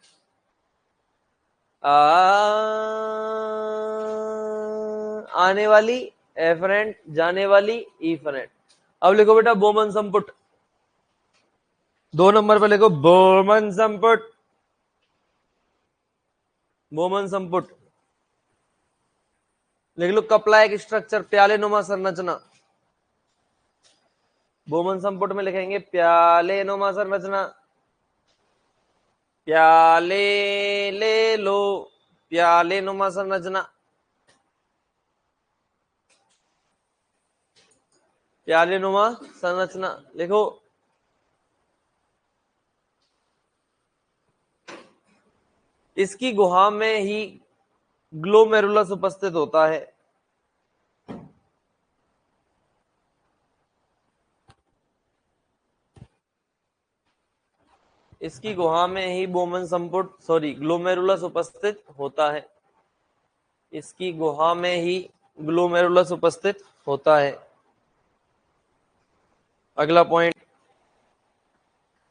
आने वाली एफरेंट, जाने वाली ईफरेंट। अब लिखो बेटा बोमन संपुट। 2 नंबर पे लिखो बोमन संपुट। बोमन संपुट लिख लो कपला एक स्ट्रक्चर, प्याले नुमा संरचना। बोमन संपुट में लिखेंगे प्याले नुमा संरचना। प्याले ले लो, प्याले नुमा संरचना। प्याले नुमा संरचना लिखो। इसकी गुहा में ही ग्लोमेरुलस उपस्थित होता है। इसकी गुहा में ही बोमन संपुट ग्लोमेरुलस उपस्थित होता है। इसकी गुहा में ही ग्लोमेरुलस उपस्थित होता है। अगला पॉइंट,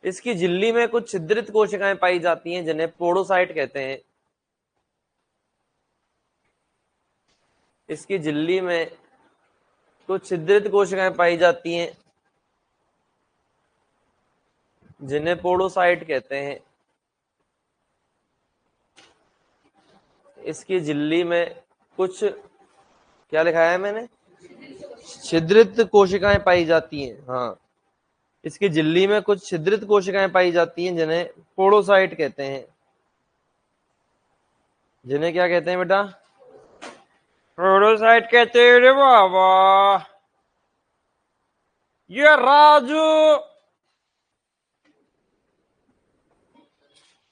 इसकी झिल्ली में कुछ छिद्रित कोशिकाएं पाई जाती हैं, जिन्हें पोडोसाइट कहते हैं। इसकी झिल्ली में कुछ छिद्रित कोशिकाएं पाई जाती हैं, जिन्हें पोडोसाइट कहते हैं। इसकी झिल्ली में कुछ, क्या लिखा है मैंने? छिद्रित कोशिकाएं पाई जाती हैं। हाँ, इसकी झिल्ली में कुछ छिद्रित कोशिकाएं पाई जाती हैं, जिन्हें पोडोसाइट कहते हैं। जिन्हें क्या कहते हैं बेटा? पोडोसाइट कहते हैं रे बाबा। ये राजू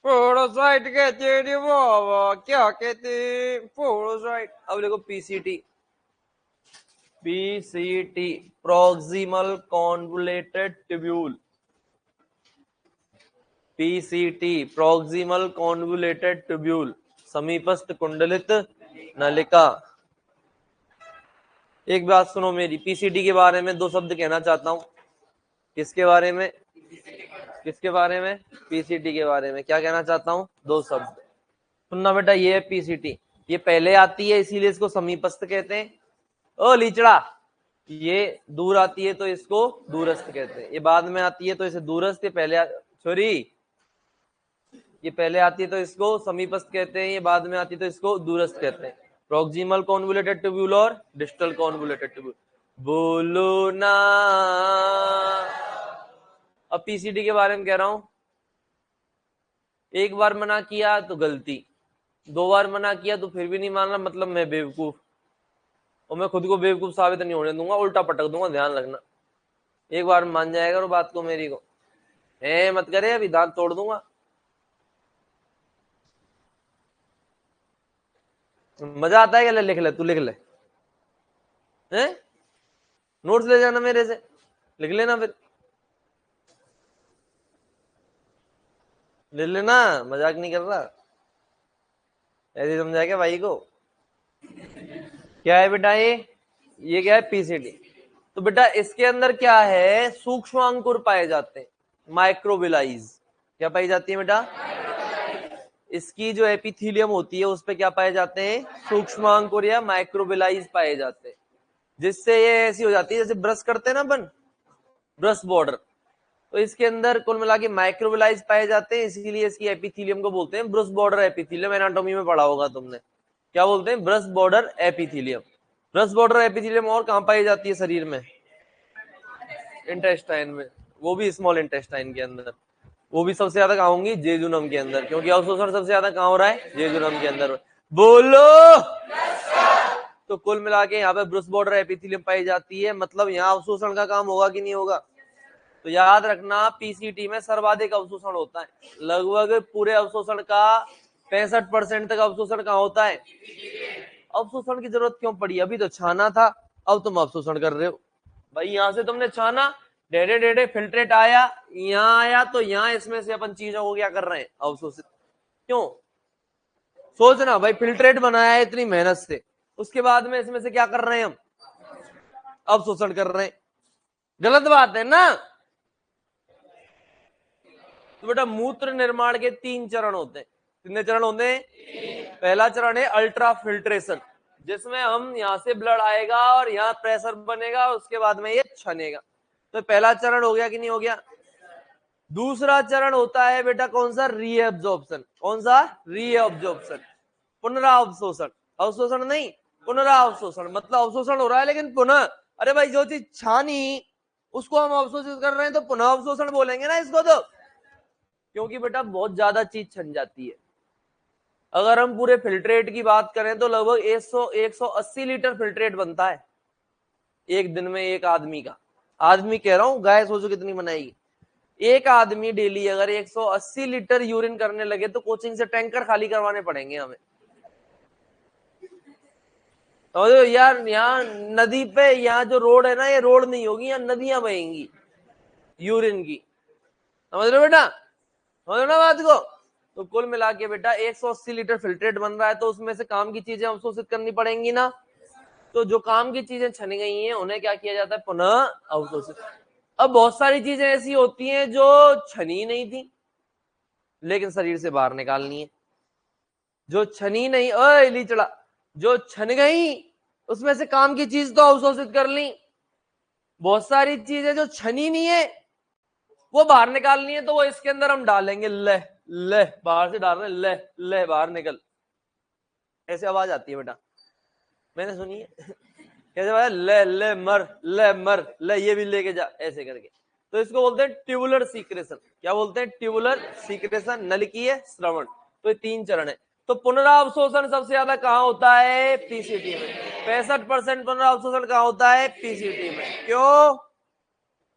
पोडोसाइट कहते हैं रे बाबा। क्या कहते हैं? पोडोसाइट। अब देखो PCT. PCT proximal convoluted tubule. PCT proximal convoluted tubule, समीपस्थ कुंडलित नलिका। एक बात सुनो मेरी, पीसीटी के बारे में 2 शब्द कहना चाहता हूं। किसके बारे में? किसके बारे में? पीसीटी के बारे में क्या कहना चाहता हूं? 2 शब्द सुनना बेटा। ये है पीसीटी, ये पहले आती है, इसीलिए इसको समीपस्थ कहते हैं। ओ लीचड़ा, ये दूर आती है तो इसको दूरस्थ कहते हैं, ये बाद में आती है तो इसे दूरस्थ, ये पहले सॉरी ये पहले आती है तो इसको समीपस्थ कहते हैं, ये बाद में आती है तो इसको दूरस्थ कहते हैं। प्रॉक्सिमल कॉन्वोल्यूटेड ट्यूब्यूल और डिस्टल कॉन्वोल्यूटेड ट्यूब्यूल। बोलो ना। अब पीसीटी के बारे में कह रहा हूं। एक बार मना किया तो गलती, 2 बार मना किया तो फिर भी नहीं मानना, मतलब मैं बेवकूफ, और मैं खुद को बेवकूफ साबित नहीं होने दूंगा, उल्टा पटक दूंगा, ध्यान रखना। एक बार मान जाएगा वो बात को मेरी को, मत करे, अभी दांत तोड़ दूंगा। मजा आता है क्या? लिख ले, तू लिख ले, हैं? नोट्स ले जाना मेरे से, लिख लेना, फिर ले लेना, मजाक नहीं कर रहा। ऐसे समझा क्या भाई को? क्या है बेटा ये क्या है? पीसीटी। तो बेटा इसके अंदर क्या है? सूक्ष्म अंकुर पाए जाते हैं, माइक्रोविलाइज। क्या पाई जाती है बेटा? इसकी जो एपिथीलियम होती है उस पे क्या पाए जाते हैं? सूक्ष्म अंकुर या माइक्रोविलाइज पाए जाते हैं, जिससे ये ऐसी हो जाती है जैसे ब्रश करते हैं ना अपन, ब्रश बॉर्डर। तो इसके अंदर कुल मिला के माइक्रोविलाइज पाए जाते हैं, इसीलिए इसकी एपिथीलियम को बोलते हैं ब्रश बॉर्डर एपिथीलियम। एनाटॉमी में पढ़ा होगा तुमने, क्या बोलते हैं? Brush border epithelium. Brush border epithelium और कहां पाई जाती है शरीर में? इंटेस्टाइन में, वो भी स्मॉल इंटेस्टाइन के अंदर। वो भी सबसे ज्यादा कहां होंगी? जेजुनम के अंदर, क्योंकि अवशोषण सबसे ज्यादा कहां हो रहा है? जेजुनम के अंदर। बोलो। तो कुल मिला के यहाँ पे ब्रश बॉर्डर एपिथेलियम पाई जाती है, मतलब यहाँ अवशोषण का काम होगा कि नहीं होगा? तो याद रखना, पीसीटी में सर्वाधिक अवशोषण होता है, लगभग पूरे अवशोषण का 65% तक अवशोषण कहाँ होता है? अवशोषण की जरूरत क्यों पड़ी? अभी तो छाना था, अब तुम अवशोषण कर रहे हो। भाई यहां से तुमने छाना, डेढ़े डेढ़े फिल्ट्रेट आया, यहाँ आया, तो यहाँ इसमें से अपन चीजों को क्या कर रहे हैं? अवशोषित। क्यों? सोचना भाई, फिल्ट्रेट बनाया है इतनी मेहनत से, उसके बाद में इसमें से क्या कर रहे हैं हम? अवशोषण कर रहे हैं। गलत बात है ना? तो बेटा मूत्र निर्माण के 3 चरण होते हैं। कितने चरण होते हैं? पहला चरण है अल्ट्रा फिल्ट्रेशन, जिसमें हम यहां से ब्लड आएगा और यहाँ प्रेशर बनेगा और उसके बाद में ये छनेगा। तो पहला चरण हो गया कि नहीं हो गया? दूसरा चरण होता है बेटा कौन सा? रीएब्जॉर्प्शन। कौन सा? रीएब्जॉर्प्शन, पुनरावशोषण। अवशोषण नहीं, पुनरावशोषण, मतलब अवशोषण हो रहा है लेकिन पुनः। अरे भाई जो चीज छानी उसको हम अवशोषित कर रहे हैं तो पुनः अवशोषण बोलेंगे ना इसको, तो क्योंकि बेटा बहुत ज्यादा चीज छन जाती है। अगर हम पूरे फिल्ट्रेट की बात करें तो लगभग 180 लीटर फिल्ट्रेट बनता है एक दिन में, एक आदमी का। आदमी कह रहा हूं, गाय सोचो कितनी बनाएगी। एक आदमी डेली अगर 180 लीटर यूरिन करने लगे तो कोचिंग से टैंकर खाली करवाने पड़ेंगे हमें। तो यार यहाँ नदी पे, यहाँ जो रोड है ना, ये रोड नहीं होगी, यहाँ नदियां बहेंगी यूरिन की। समझ रहे हो बेटा? समझ रहे हो ना बात को? तो कुल मिला के बेटा 180 लीटर फिल्ट्रेट बन रहा है, तो उसमें से काम की चीजें अवशोषित करनी पड़ेंगी ना। तो जो काम की चीजें छनी गई हैं उन्हें क्या किया जाता है? पुनः अवशोषित। अब बहुत सारी चीजें ऐसी होती हैं जो छनी नहीं थी लेकिन शरीर से बाहर निकालनी है। जो छनी नहीं, ओए लीचड़ा, जो छन गई उसमें से काम की चीज तो अवशोषित कर ली। बहुत सारी चीजें जो छनी नहीं है वो बाहर निकालनी है, तो वो इसके अंदर हम डालेंगे। ले ले, बाहर से डाल रहे, ले ले, बाहर निकल। ऐसे आवाज आती है बेटा, मैंने सुनी है। कैसे आवाज? ले ले मर, ले मर, ले ये भी लेके जा, ऐसे करके। तो इसको बोलते हैं ट्यूबुलर सीक्रेशन। क्या बोलते हैं? ट्यूबुलर सीक्रेशन, नलिकीय श्रवण। तो ये 3 चरण है। तो पुनरावशोषण सबसे ज्यादा कहां होता है? पीसीटी में। 65% पुनरावशोषण कहां होता है? पीसीटी में। क्यों?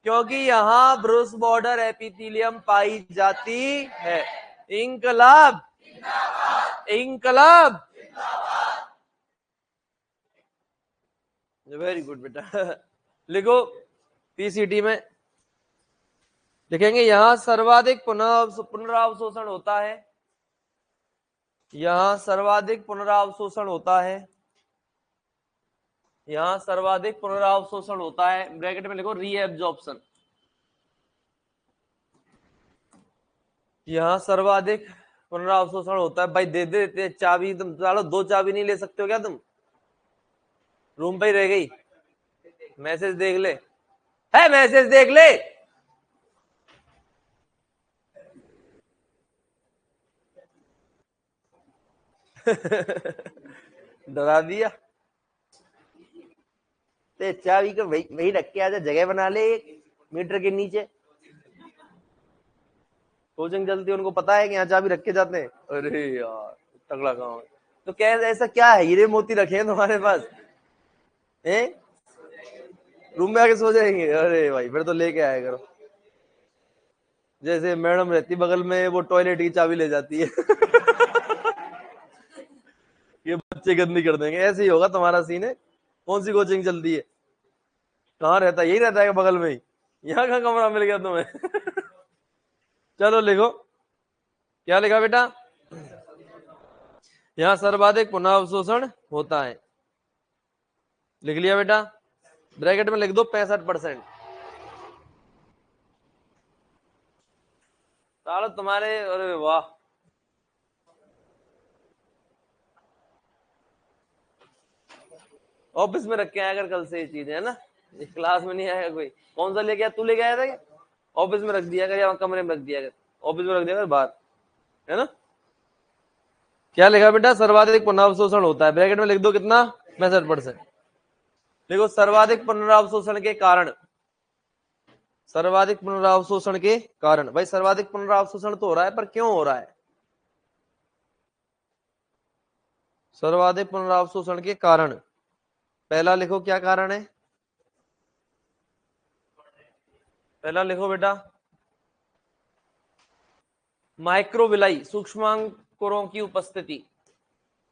क्योंकि यहां ब्रूस बॉर्डर एपिथेलियम पाई जाती है। इंकलाब, इंकलाब। वेरी गुड बेटा। लिखो, पीसीटी में लिखेंगे यहां सर्वाधिक पुनरावशोषण होता है, यहां सर्वाधिक पुनरावशोषण होता है, यहां सर्वाधिक पुनरावशोषण होता है। ब्रैकेट में लिखो रीएब्जॉर्प्शन। यहां सर्वाधिक पुनरावशोषण होता है। भाई दे देते चाबी, तुम चलो 2 चाबी नहीं ले सकते हो क्या तुम? रूम पे ही रह गई, मैसेज देख ले, है मैसेज देख ले। डरा दिया। ते चाबी को वही वही रख के आजा, जगह बना ले एक मीटर के नीचे। कोचिंग चलती है, उनको पता है कि यहाँ चाबी रख के जाते हैं। अरे यार तगड़ा काम है। तो क्या ऐसा क्या है, हीरे मोती रखे हैं तुम्हारे पास हैं? रूम में आके सो जाएंगे? अरे भाई फिर तो लेके आया करो। जैसे मैडम रहती बगल में, वो टॉयलेट की चाबी ले जाती है। ये बच्चे गंदी कर देंगे, ऐसे ही होगा तुम्हारा सीन है। कौन सी कोचिंग चलती है? कहाँ रहता है? यही रहता है बगल में ही। यहाँ कहाँ कमरा मिल गया तुम्हें? चलो लिखो, क्या लिखा बेटा? यहाँ सर्वाधिक पुनःअवशोषण होता है। लिख लिया बेटा? ब्रैकेट में लिख दो 65%। सालो तुम्हारे, अरे वाह। ऑफिस में रख के आया कर कल से ये चीज, है ना? क्लास में नहीं आएगा कोई। कौन सा लेके आया? तू लेके आया था क्या? ऑफिस में रख दिया कर या कमरे में रख दिया कर, ऑफिस में रख दिया कर बाहर, है ना? क्या लिखा बेटा? सर्वाधिक पुनरावशोषण होता है। ब्रैकेट में लिख दो कितना? 65%। देखो सर्वाधिक पुनरावशोषण के कारण, सर्वाधिक पुनरावशोषण के कारण, भाई सर्वाधिक पुनरावशोषण तो हो रहा है, पर क्यों हो रहा है? सर्वाधिक पुनरावशोषण के कारण, पहला लिखो क्या कारण है? पहला लिखो बेटा, माइक्रोविलाई, सूक्ष्मांकुरों की उपस्थिति,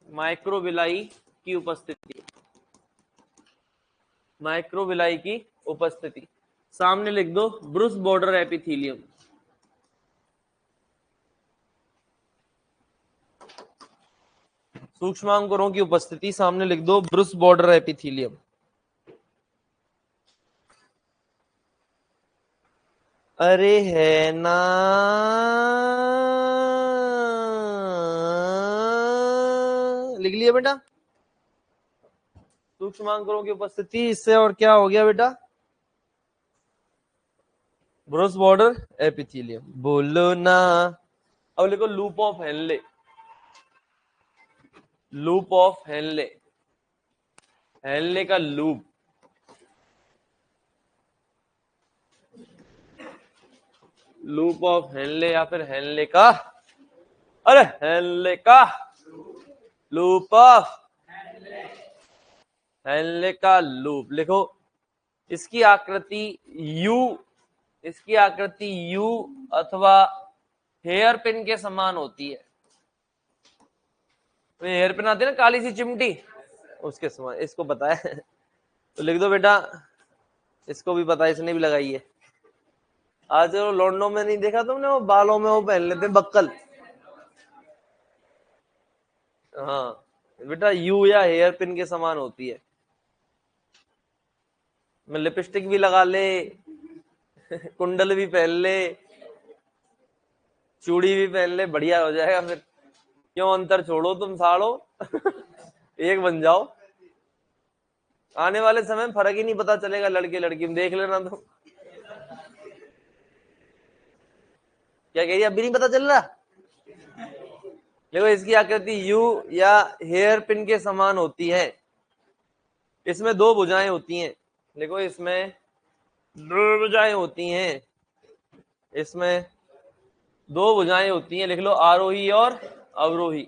माइक्रोविलाई की उपस्थिति, माइक्रोविलाई की उपस्थिति। सामने लिख दो ब्रूस बॉर्डर एपिथीलियम। सूक्ष्मांकुरों की उपस्थिति, सामने लिख दो ब्रूस बॉर्डर एपिथीलियम। अरे है ना, लिख लिया बेटा? सूक्ष्मांकुरों की उपस्थिति, इससे और क्या हो गया बेटा? Brush border epithelium. बोलो ना। अब लिखो loop of Henle, loop of Henle, Henle का लूप, लूप ऑफ हेनले या फिर हेनले का, अरे हेनले का लूप ऑफ, हेनले का लूप लिखो। इसकी आकृति यू, इसकी आकृति यू अथवा हेयर पिन के समान होती है। हेयर पिन आती है ना, काली सी चिमटी, उसके समान। इसको पता है तो लिख दो बेटा, इसको भी पता है, इसने भी लगाई है। आज वो लॉन्डो में नहीं देखा तुमने, वो बालों में वो पहन लेते बक्कल? हाँ बेटा, यू या हेयर पिन के समान होती है। मैं लिपस्टिक भी लगा ले, कुंडल भी पहन ले, चूड़ी भी पहन ले, बढ़िया हो जाएगा फिर। क्यों अंतर छोड़ो तुम साड़ो। एक बन जाओ। आने वाले समय में फर्क ही नहीं पता चलेगा लड़के लड़की में, देख लेना तुम। क्या कह रही, अभी नहीं पता चल रहा? देखो इसकी आकृति यू या हेयर पिन के समान होती है। इसमें दो भुजाएं होती हैं। देखो इसमें दो भुजाएं होती हैं, इसमें दो भुजाएं होती हैं। लिख लो आरोही और अवरोही।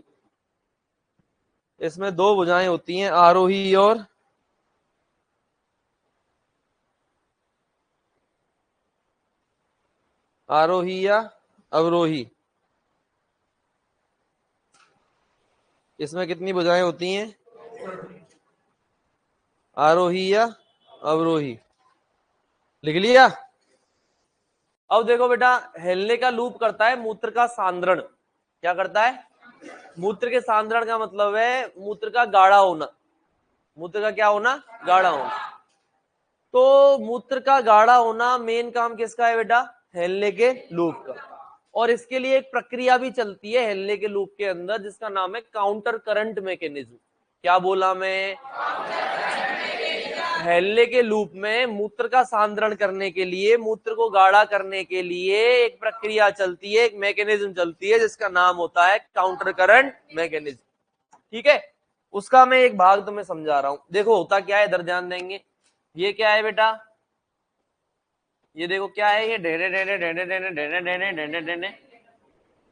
इसमें दो भुजाएं होती हैं, आरोही और आरोही या अवरोही। इसमें कितनी भुजाएं होती हैं? आरोही या अवरोही। लिख लिया? अब देखो बेटा, हेलने का लूप करता है मूत्र का सांद्रण। क्या करता है? मूत्र के सांद्रण का मतलब है मूत्र का गाढ़ा होना। मूत्र का क्या होना? गाढ़ा होना। तो मूत्र का गाढ़ा होना मेन काम किसका है बेटा? हेलने के लूप का। और इसके लिए एक प्रक्रिया भी चलती है हेलने के लूप के अंदर, जिसका नाम है काउंटर करंट मैकेनिज्म। क्या बोला मैं? हेल्ले के लूप में मूत्र का सांद्रण करने के लिए, मूत्र को गाढ़ा करने के लिए एक प्रक्रिया चलती है, एक मैकेनिज्म चलती है जिसका नाम होता है काउंटर करंट मैकेनिज्म। ठीक है, उसका मैं एक भाग तुम्हें समझा रहा हूं। देखो होता क्या है, इधर ध्यान देंगे। ये क्या है बेटा? ये देखो क्या है, ये ढेरे ढेरे ढेरे ढेरे ढेरे ढेरे ढेरे ढेरे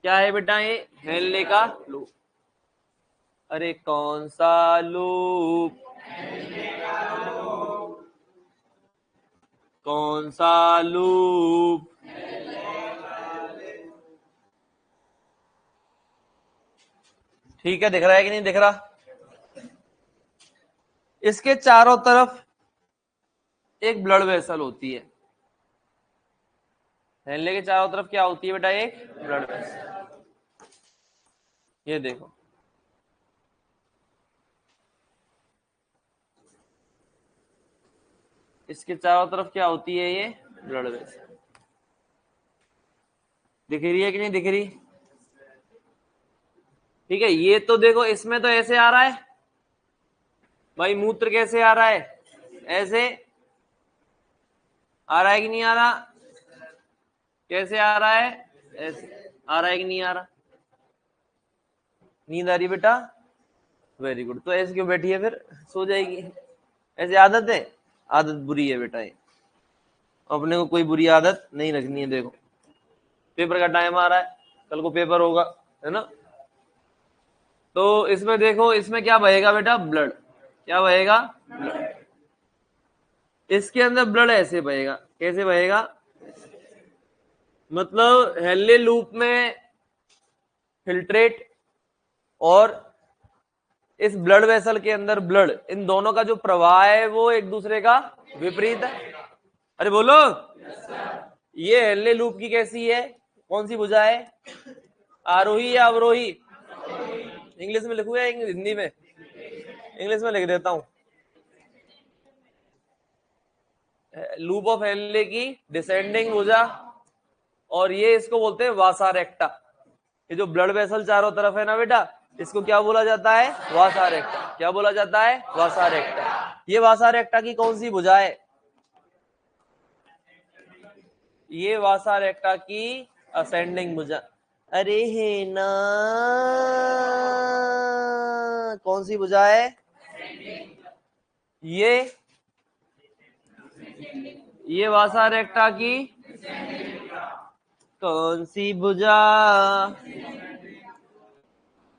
क्या है बेटा? ये हेल्ले का लूप। अरे कौन सा लूप? कौन सा लूप? ठीक है, दिख रहा है कि नहीं दिख रहा? इसके चारों तरफ एक ब्लड वेसल होती है। हेल्ले के चारों तरफ क्या होती है बेटा? एक ब्लड वेसल। ये देखो, इसके चारों तरफ क्या होती है? ये ब्लड वेसल। दिख रही है कि नहीं दिख रही? ठीक है, ये तो देखो, इसमें तो ऐसे आ रहा है भाई, मूत्र कैसे आ रहा है? ऐसे आ रहा है कि नहीं आ रहा? कैसे आ रहा है? ऐसे आ रहा है कि नहीं आ रहा? नींद आ रही बेटा? Very good. तो ऐसे क्यों बैठी है फिर? सो जाएगी। ऐसे आदत है? आदत बुरी है बेटा ये, अपने को कोई बुरी आदत नहीं रखनी है। देखो पेपर का टाइम आ रहा है, कल को पेपर होगा, है ना? तो इसमें देखो, इसमें क्या बहेगा बेटा? ब्लड। क्या बहेगा? ब्लड। इसके अंदर ब्लड ऐसे बहेगा। कैसे बहेगा? मतलब हेल्ले लूप में फिल्ट्रेट और इस ब्लड वेसल के अंदर ब्लड, इन दोनों का जो प्रवाह है वो एक दूसरे का विपरीत है। अरे बोलो। ये हेल्ले लूप की कैसी है? कौन सी भुजा है? आरोही या अवरोही? इंग्लिश में लिखूं या हिंदी में? इंग्लिश में लिख देता हूं। लूप ऑफ हेल्ले की डिसेंडिंग भुजा, और ये इसको बोलते हैं वासा रेक्टा। ये जो ब्लड वेसल चारों तरफ है ना बेटा, इसको क्या बोला जाता है? वासा रेक्टा। क्या बोला जाता है? वासा रेक्टा। ये वासा रेक्टा की कौन सी भुजा है? ये वासा रेक्टा की असेंडिंग भुजा। अरे है ना, कौन सी भुजा है? ये वासा रेक्टा की कौन सी भुजा?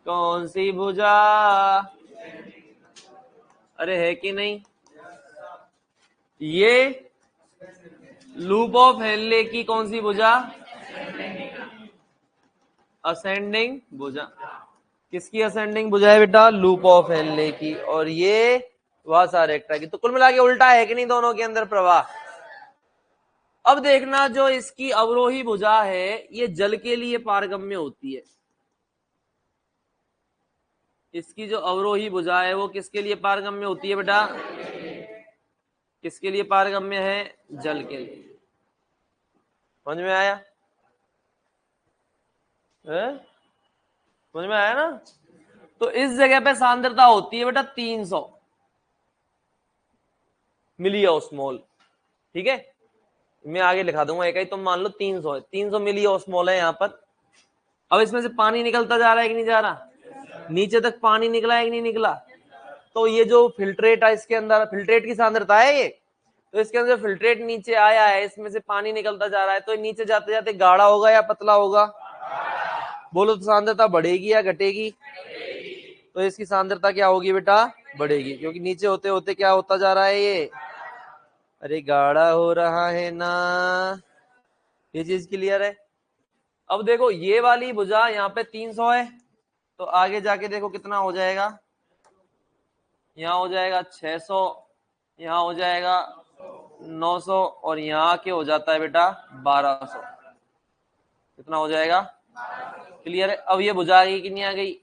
कौन सी भुजा? अरे है कि नहीं? ये लूप ऑफ हेल्ले की कौन सी भुजा? असेंडिंग भुजा। किसकी असेंडिंग भुजा है बेटा? लूप ऑफ हेल्ले की। और ये वासा रेक्टा की। तो कुल मिला के उल्टा है कि नहीं दोनों के अंदर प्रवाह? अब देखना, जो इसकी अवरोही भुजा है ये जल के लिए पारगम्य होती है। इसकी जो अवरोही भुजा है वो किसके लिए पारगम्य होती है बेटा? किसके लिए पारगम्य है? जल के लिए। समझ में आया? समझ में आया ना? तो इस जगह पे सांद्रता होती है बेटा 300 मिली ऑस्मोल। ठीक है, मैं आगे लिखा दूंगा एक ही, तुम मान लो 300 है, 300 मिली ऑस्मोल है यहाँ पर। अब इसमें से पानी निकलता जा रहा है कि नहीं जा रहा? नीचे तक पानी निकला है कि नहीं निकला? तो ये जो फिल्ट्रेट है, इसके अंदर फिल्ट्रेट की सांद्रता है ये, तो इसके अंदर फिल्ट्रेट नीचे आया है, इसमें से पानी निकलता जा रहा है, तो नीचे जाते जाते गाढ़ा होगा या पतला होगा? बोलो तो सांद्रता बढ़ेगी या घटेगी? तो इसकी सांद्रता क्या होगी बेटा? बढ़ेगी, क्योंकि नीचे होते होते क्या होता जा रहा है ये? अरे गाढ़ा हो रहा है ना। ये चीज क्लियर है? अब देखो, ये वाली भुजा यहाँ पे 300 है, तो आगे जाके देखो कितना हो जाएगा। यहाँ हो जाएगा 600, यहाँ हो जाएगा 900, और यहाँ के हो जाता है बेटा 1200। कितना हो जाएगा? क्लियर है? अब ये भुजा आ गई कि नहीं आ गई?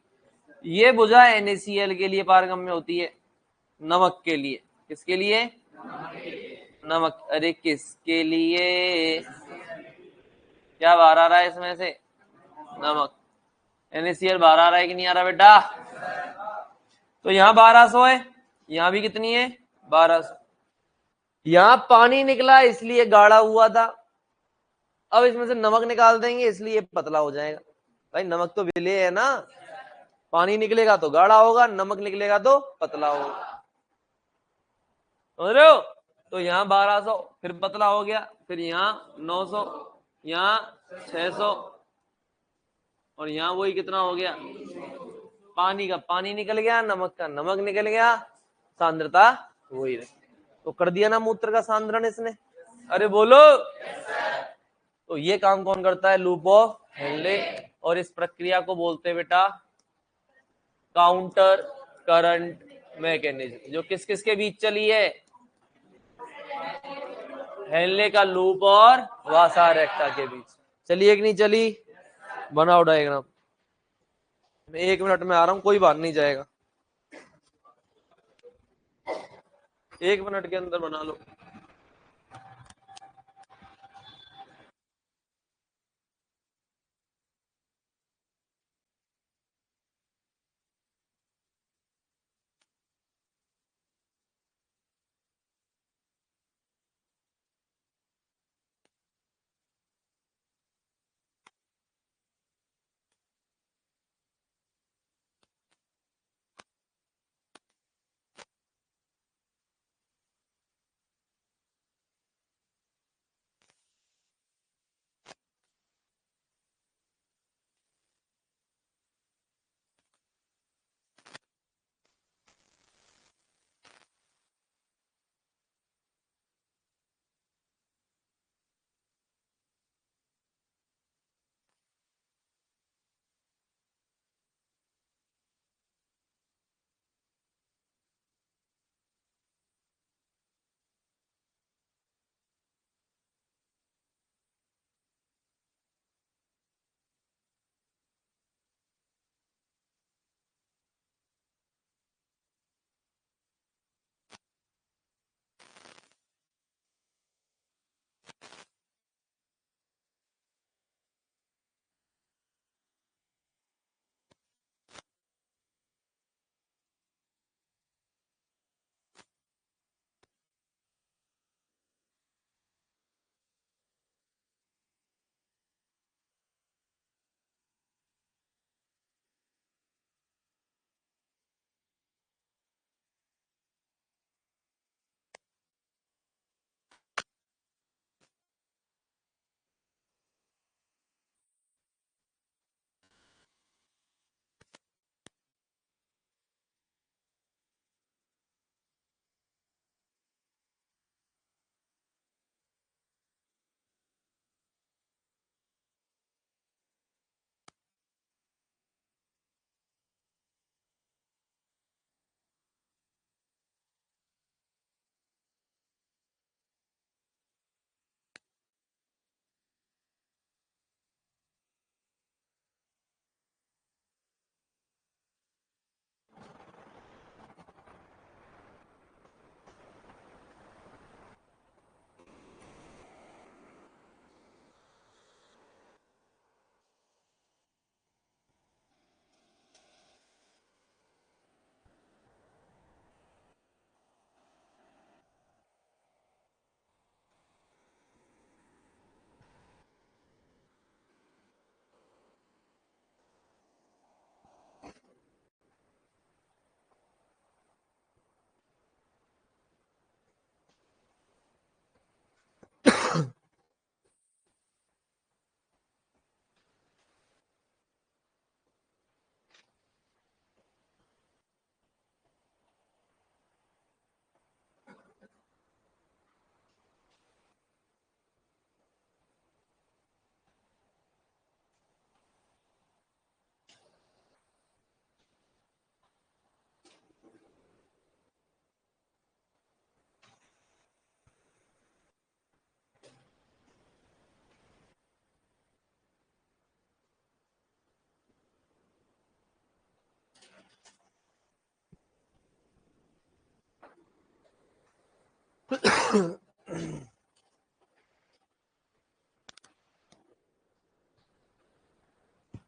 ये भुजा NaCl के लिए पारगम्य होती है, नमक के लिए। किसके लिए? नमक। अरे किसके लिए? क्या बाहर आ रहा है इसमें से? नमक। NaCl बाहर आ रहा है कि नहीं आ रहा बेटा? तो यहाँ 1200 है, यहाँ भी कितनी है 1200। यहाँ पानी निकला इसलिए गाढ़ा हुआ था, अब इसमें से नमक निकाल देंगे इसलिए पतला हो जाएगा। भाई नमक तो विलेय है ना, पानी निकलेगा तो गाढ़ा होगा, नमक निकलेगा तो पतला होगा, समझ रहे हो। तो यहाँ 1200 फिर पतला हो गया, फिर यहाँ 900, यहाँ 600, और यहाँ वही कितना हो गया, पानी का पानी निकल गया, नमक का नमक निकल गया, सांद्रता वही रही। तो कर दिया ना मूत्र का सांद्रण इसने। अरे बोलो। तो ये काम कौन करता है, लूप ऑफ हेनले। और इस प्रक्रिया को बोलते हैं बेटा काउंटर करंट मैकेनिज्म, जो किस किस के बीच चली है, हेनले का लूप और वासा रेक्टा के बीच। चलिए कि नहीं चली, बनाओ डायग्राम। मैं 1 मिनट में आ रहा हूं, कोई बात नहीं जाएगा, 1 मिनट के अंदर बना लो।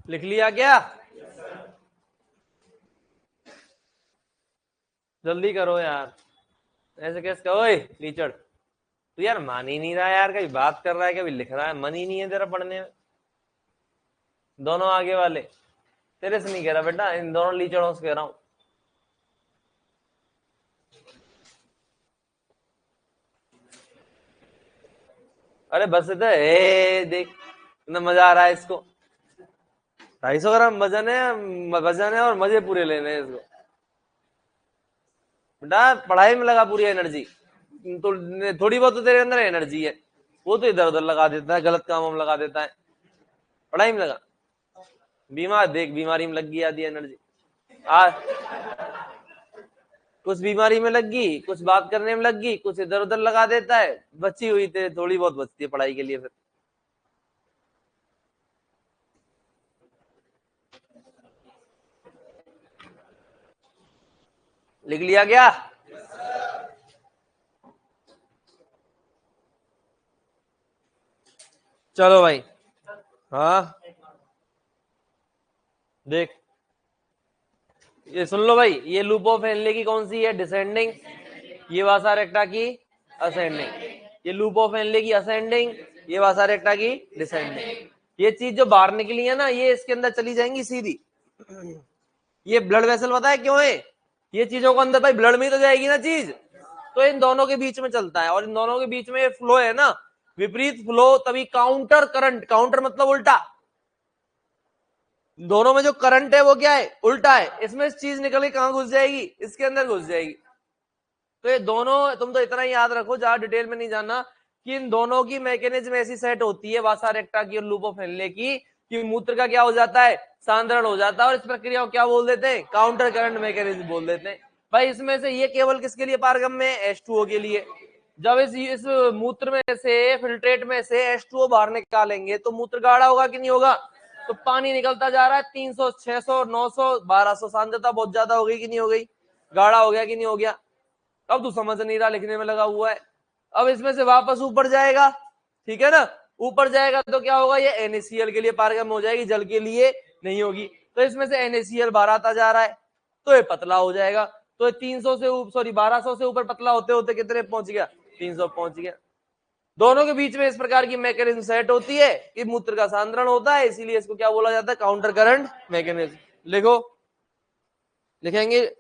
लिख लिया क्या, जल्दी करो यार, ऐसे कैसे कहो। ओए लीचड़, तू यार मान ही नहीं रहा यार, कभी बात कर रहा है कभी लिख रहा है, मन ही नहीं है तेरा पढ़ने में। दोनों आगे वाले, तेरे से नहीं कह रहा बेटा, इन दोनों लीचड़ों से कह रहा हूं। अरे बस इधर देख, इतना मजा आ रहा है इसको। 250 ग्राम वजन है और मजे पूरे लेने हैं इसको। बेटा पढ़ाई में लगा पूरी एनर्जी, तो थोड़ी बहुत तो तेरे अंदर एनर्जी है, वो तो इधर उधर लगा देता है, गलत कामों में लगा देता है। पढ़ाई में लगा, बीमार देख, बीमारी में लग गई आधी एनर्जी। आ कुछ बीमारी में लग गई, कुछ बात करने में लग गई, कुछ इधर उधर लगा देता है, बची हुई थोड़ी बहुत बचती है पढ़ाई के लिए। फिर लिख लिया क्या? चलो भाई, हाँ देख, ये सुन लो भाई, ये लूप ऑफ हेनले की कौन सी है? डिसेंडिंग। ये वासा रेक्टा की असेंडिंग। ये लूप ऑफ हेनले की असेंडिंग, ये वासा रेक्टा की डिसेंडिंग। ये चीज जो बाहर निकली है ना, ये इसके अंदर चली जाएंगी सीधी। ये ब्लड वेसल पता है क्यों है? ये चीजों को अंदर भाई ब्लड में ही तो जाएगी ना चीज, तो इन दोनों के बीच में चलता है, और इन दोनों के बीच में ये फ्लो है ना, विपरीत फ्लो, तभी काउंटर करंट। काउंटर मतलब उल्टा, दोनों में जो करंट है वो क्या है? उल्टा है। इसमें चीज निकल के कहां घुस जाएगी? इसके अंदर घुस जाएगी। तो ये दोनों, तुम तो इतना ही याद रखो, ज्यादा डिटेल में नहीं जानना, कि इन दोनों की मैकेनिज्म ऐसी सेट होती है, वासा रेक्टा की और लूप ऑफ हेनले की, कि मूत्र का क्या हो जाता है? सांद्रण हो जाता है, और इस प्रक्रिया को क्या बोल देते हैं? काउंटर करंट मैकेनिज्म बोल देते हैं। भाई इसमें से ये केवल किसके लिए पारगम्य है? H2O के लिए। जब इस मूत्र में से, फिल्ट्रेट में से H2O बाहर निकालेंगे तो मूत्र गाढ़ा होगा कि नहीं होगा? तो पानी निकलता जा रहा है, 300, 600, 900, 1200, सांद्रता बहुत ज्यादा हो गई कि नहीं हो गई? गाढ़ा हो गया कि नहीं हो गया? अब तू समझ नहीं रहा, लिखने में लगा हुआ है। अब इसमें से वापस ऊपर जाएगा, ठीक है ना? ऊपर जाएगा तो क्या होगा? ये NaCl के लिए पारगम्य हो जाएगी, जल के लिए नहीं होगी। तो इसमें से NaCl बाहर आता जा रहा है, तो ये पतला हो जाएगा। तो ये 300 से सॉरी 1200 से ऊपर पतला होते होते कितने पहुंच गया? 300 पहुंच गया। दोनों के बीच में इस प्रकार की मैकेनिज्म सेट होती है कि मूत्र का सांद्रण होता है, इसीलिए इसको क्या बोला जाता है? Counter current mechanism. लिखो, लिखेंगे,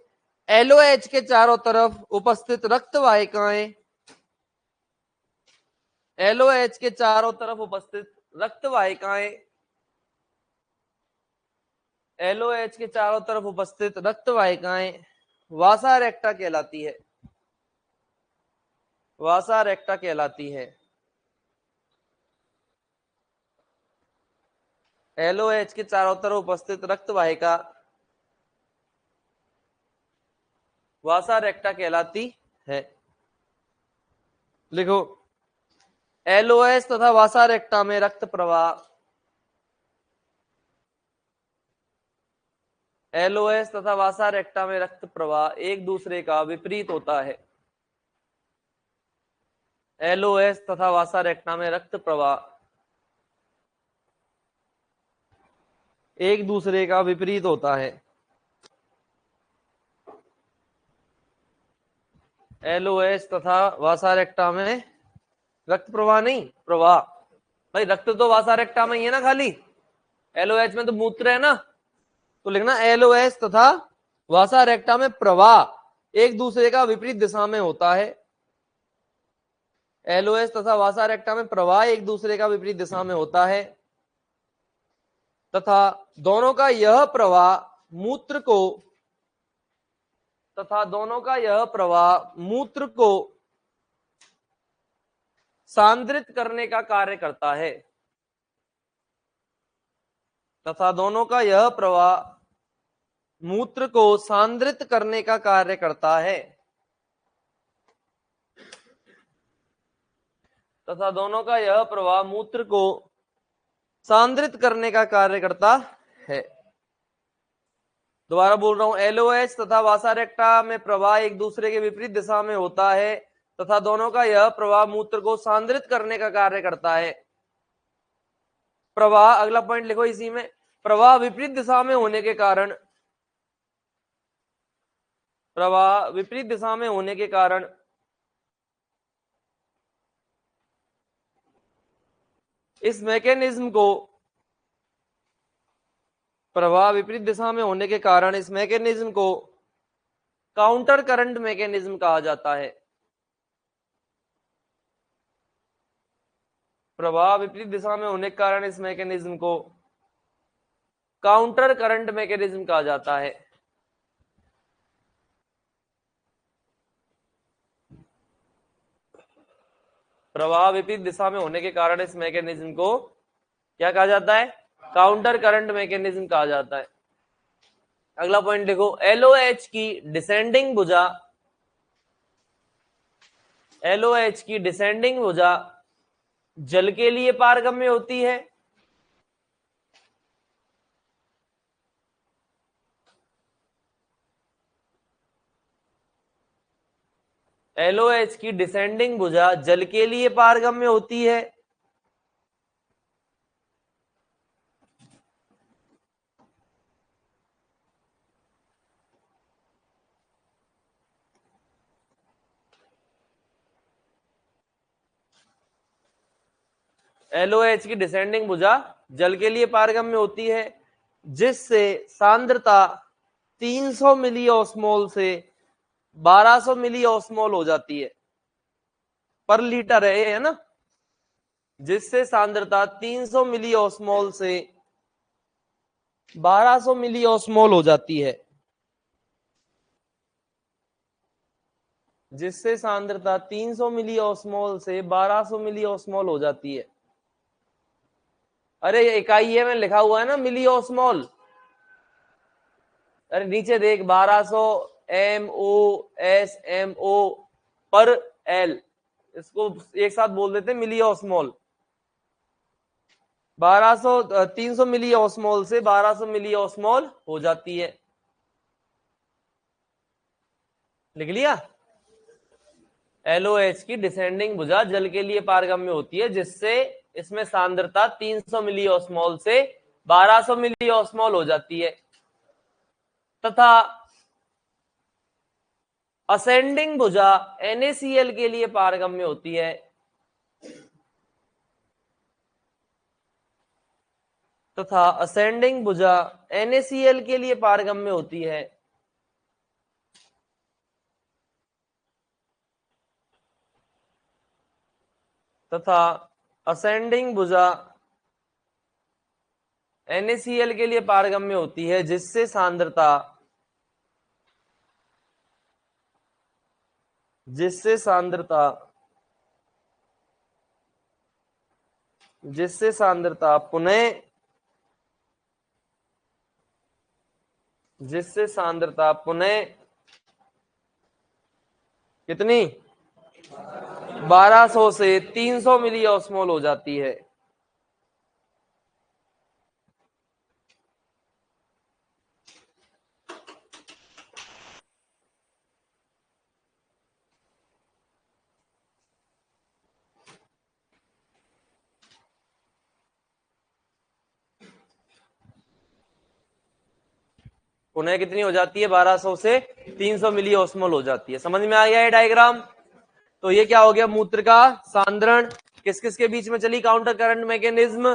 LOH के चारों तरफ उपस्थित रक्त वाहिकाएं, LOH के चारों तरफ उपस्थित रक्त वाहिकाएं, LOH के चारों तरफ उपस्थित रक्त वाहिकाएं वासा रेक्टा कहलाती है। वासा रेक्टा कहलाती है। LOH के चारों तरफ उपस्थित रक्त वाहिका वासा रेक्टा कहलाती है। लिखो, LOH तथा वासा रेक्टा में रक्त प्रवाह, LOH तथा वासा रेक्टा में रक्त प्रवाह एक दूसरे का विपरीत होता है। LOH तथा वासा रेक्टा में रक्त प्रवाह एक दूसरे का विपरीत होता है। LOH तथा वासा रेक्टा में रक्त प्रवाह नहीं, प्रवाह। भाई रक्त तो वासा रेक्टा में ही है ना खाली, LOH में तो मूत्र है ना, तो लिखना LOH तथा वासा रेक्टा में प्रवाह एक दूसरे का विपरीत दिशा में होता है। LOH तथा वासा रेक्टा में प्रवाह एक दूसरे का विपरीत दिशा में होता है, तथा दोनों का यह प्रवाह मूत्र को सांद्रित करने का कार्य करता है। तथा दोनों का यह प्रवाह मूत्र को सांद्रित करने का कार्य करता है। तथा दोनों का यह प्रवाह मूत्र को सांद्रित करने का कार्य करता है। दोबारा बोल रहा हूं, LOH तथा वासा रेक्टा में प्रवाह एक दूसरे के विपरीत दिशा में होता है, तथा दोनों का यह प्रवाह मूत्र को सांद्रित करने का कार्य करता है। प्रवाह, अगला पॉइंट लिखो इसी में, प्रवाह विपरीत दिशा में होने के कारण प्रवाह विपरीत दिशा में होने के कारण इस मैकेनिज्म को प्रवाह विपरीत दिशा में होने के कारण इस मैकेनिज्म को काउंटर करंट मैकेनिज्म कहा जाता है। प्रवाह विपरीत दिशा में होने के कारण इस मैकेनिज्म को काउंटर करंट मैकेनिज्म कहा जाता है। प्रवाह विपरीत दिशा में होने के कारण इस मैकेनिज्म को क्या कहा जाता है? काउंटर करंट मैकेनिज्म कहा जाता है। अगला पॉइंट देखो, एलओएच की डिसेंडिंग भुजा, एलओएच की डिसेंडिंग भुजा जल के लिए पारगम्य होती है। एलओएच की डिसेंडिंग भुजा जल के लिए पारगम्य होती है। एलओएच की डिसेंडिंग भुजा जल के लिए पारगम्य होती है, जिससे सांद्रता 300 मिली ऑस्मोल से 1200 मिली ऑस्मोल हो जाती है पर लीटर है ना। जिससे सांद्रता 300 मिली ऑस्मोल से 1200 मिली ऑस्मोल हो जाती है। जिससे सांद्रता 300 मिली ऑस्मोल से 1200 मिली ऑस्मोल हो जाती है। अरे इकाई है में लिखा हुआ है ना मिली ऑस्मोल। अरे नीचे देख 1200 MOSMO पर L, इसको एक साथ बोल देते मिली ऑस्मोल। 300 मिली ऑस्मोल से 1200 मिली ऑस्मोल हो जाती है। लिख लिया? एलओएच की डिसेंडिंग भुजा जल के लिए पारगम्य होती है, जिससे इसमें सांद्रता 300 मिली ऑस्मोल से 1200 मिली ऑस्मोल हो जाती है। तथा असेंडिंग भुजा NaCl के लिए पारगम्य होती है। तथा असेंडिंग भुजा NaCl के लिए पारगम्य होती है। तथा असेंडिंग भुजा NaCl के लिए पारगम्य होती है, जिससे सांद्रता पुनः कितनी 1200 से 300 मिली ऑस्मोल हो जाती है। पुनः कितनी हो जाती है? 1200 से 300 मिली ऑस्मोल हो जाती है। समझ में आ गया ये डायग्राम? तो ये क्या हो गया? मूत्र का सांद्रण किस किस के बीच में चली काउंटर करंट मैकेनिज्म?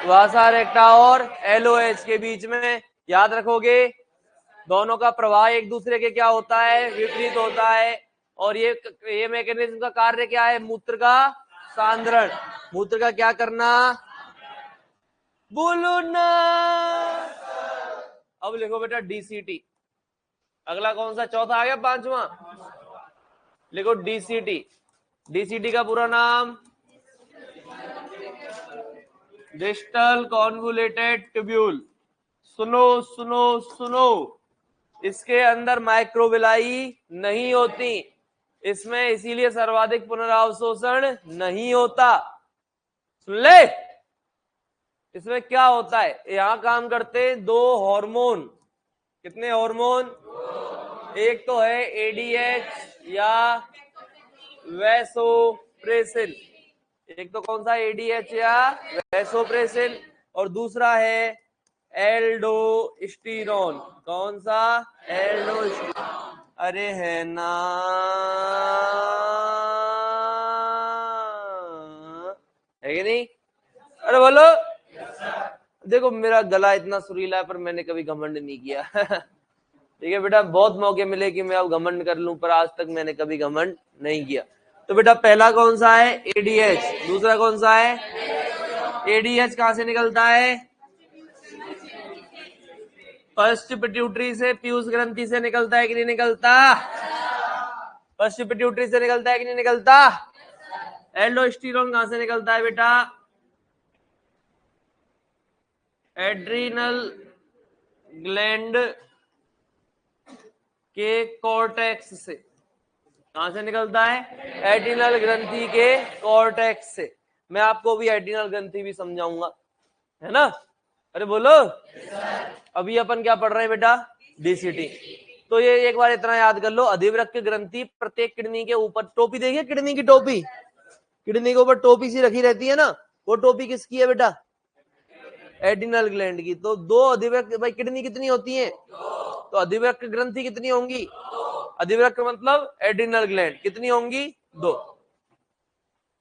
वासा रेक्टा और एलओएच के बीच में। याद रखोगे दोनों का प्रवाह एक दूसरे के क्या होता है? विपरीत होता है। और ये मैकेनिज्म का कार्य क्या है? मूत्र का सांद्रण। मूत्र का क्या करना? बोलो ना। अब लिखो बेटा डीसीटी। अगला कौन सा? चौथा आ गया, पांचवा। लिखो डीसीटी। डीसीटी का पूरा नाम डिस्टल कॉन्वुलेटेड ट्यूब्यूल। सुनो सुनो सुनो, इसके अंदर माइक्रोविलाई नहीं होती, इसमें इसीलिए सर्वाधिक पुनरावशोषण नहीं होता। सुन ले, इसमें क्या होता है? यहां काम करते हैं दो हार्मोन। कितने हार्मोन? एक तो है एडीएच या वैसोप्रेसिन। एक तो कौन सा? एडीएच या वैसोप्रेसिन। और दूसरा है एल्डोस्टेरोन। कौन सा? एल्डोस्टेरोन। अरे है ना, है कि नहीं? अरे बोलो। देखो मेरा गला इतना सुरीला है पर मैंने कभी घमंड नहीं किया। ठीक है बेटा, बहुत मौके मिले कि मैं अब घमंड कर लूं पर आज तक मैंने कभी घमंड नहीं किया। तो बेटा पहला कौन सा है? एडीएच। दूसरा कौन सा है? एडीएच कहां से निकलता है? फर्स्ट पिट्यूटरी से, पीयूष ग्रंथि से निकलता है कि नहीं निकलता? फर्स्ट पिट्यूटरी से निकलता है कि नहीं निकलता? एल्डोस्टेरोन कहां से निकलता है बेटा? एड्रीनल ग्लैंड के कॉर्टेक्स से। कहां से निकलता है? एड्रीनल ग्रंथि के कॉर्टेक्स से। मैं आपको भी एड्रीनल ग्रंथि भी समझाऊंगा, है ना? अरे बोलो। अभी अपन क्या पढ़ रहे हैं बेटा? डीसीटी। तो ये एक बार इतना याद कर लो, अधिवृक्क ग्रंथि प्रत्येक किडनी के ऊपर, टोपी देखिए किडनी की टोपी, किडनी के ऊपर टोपी सी रखी रहती है ना, वो टोपी किसकी है बेटा? एड्रीनल ग्लैंड की। तो दो अधिवृक्क, भाई किडनी कितनी होती है? तो अधिवृक्क ग्रंथि कितनी होंगी? अधिवृक्क मतलब एड्रीनल ग्लैंड, कितनी होंगी? दो।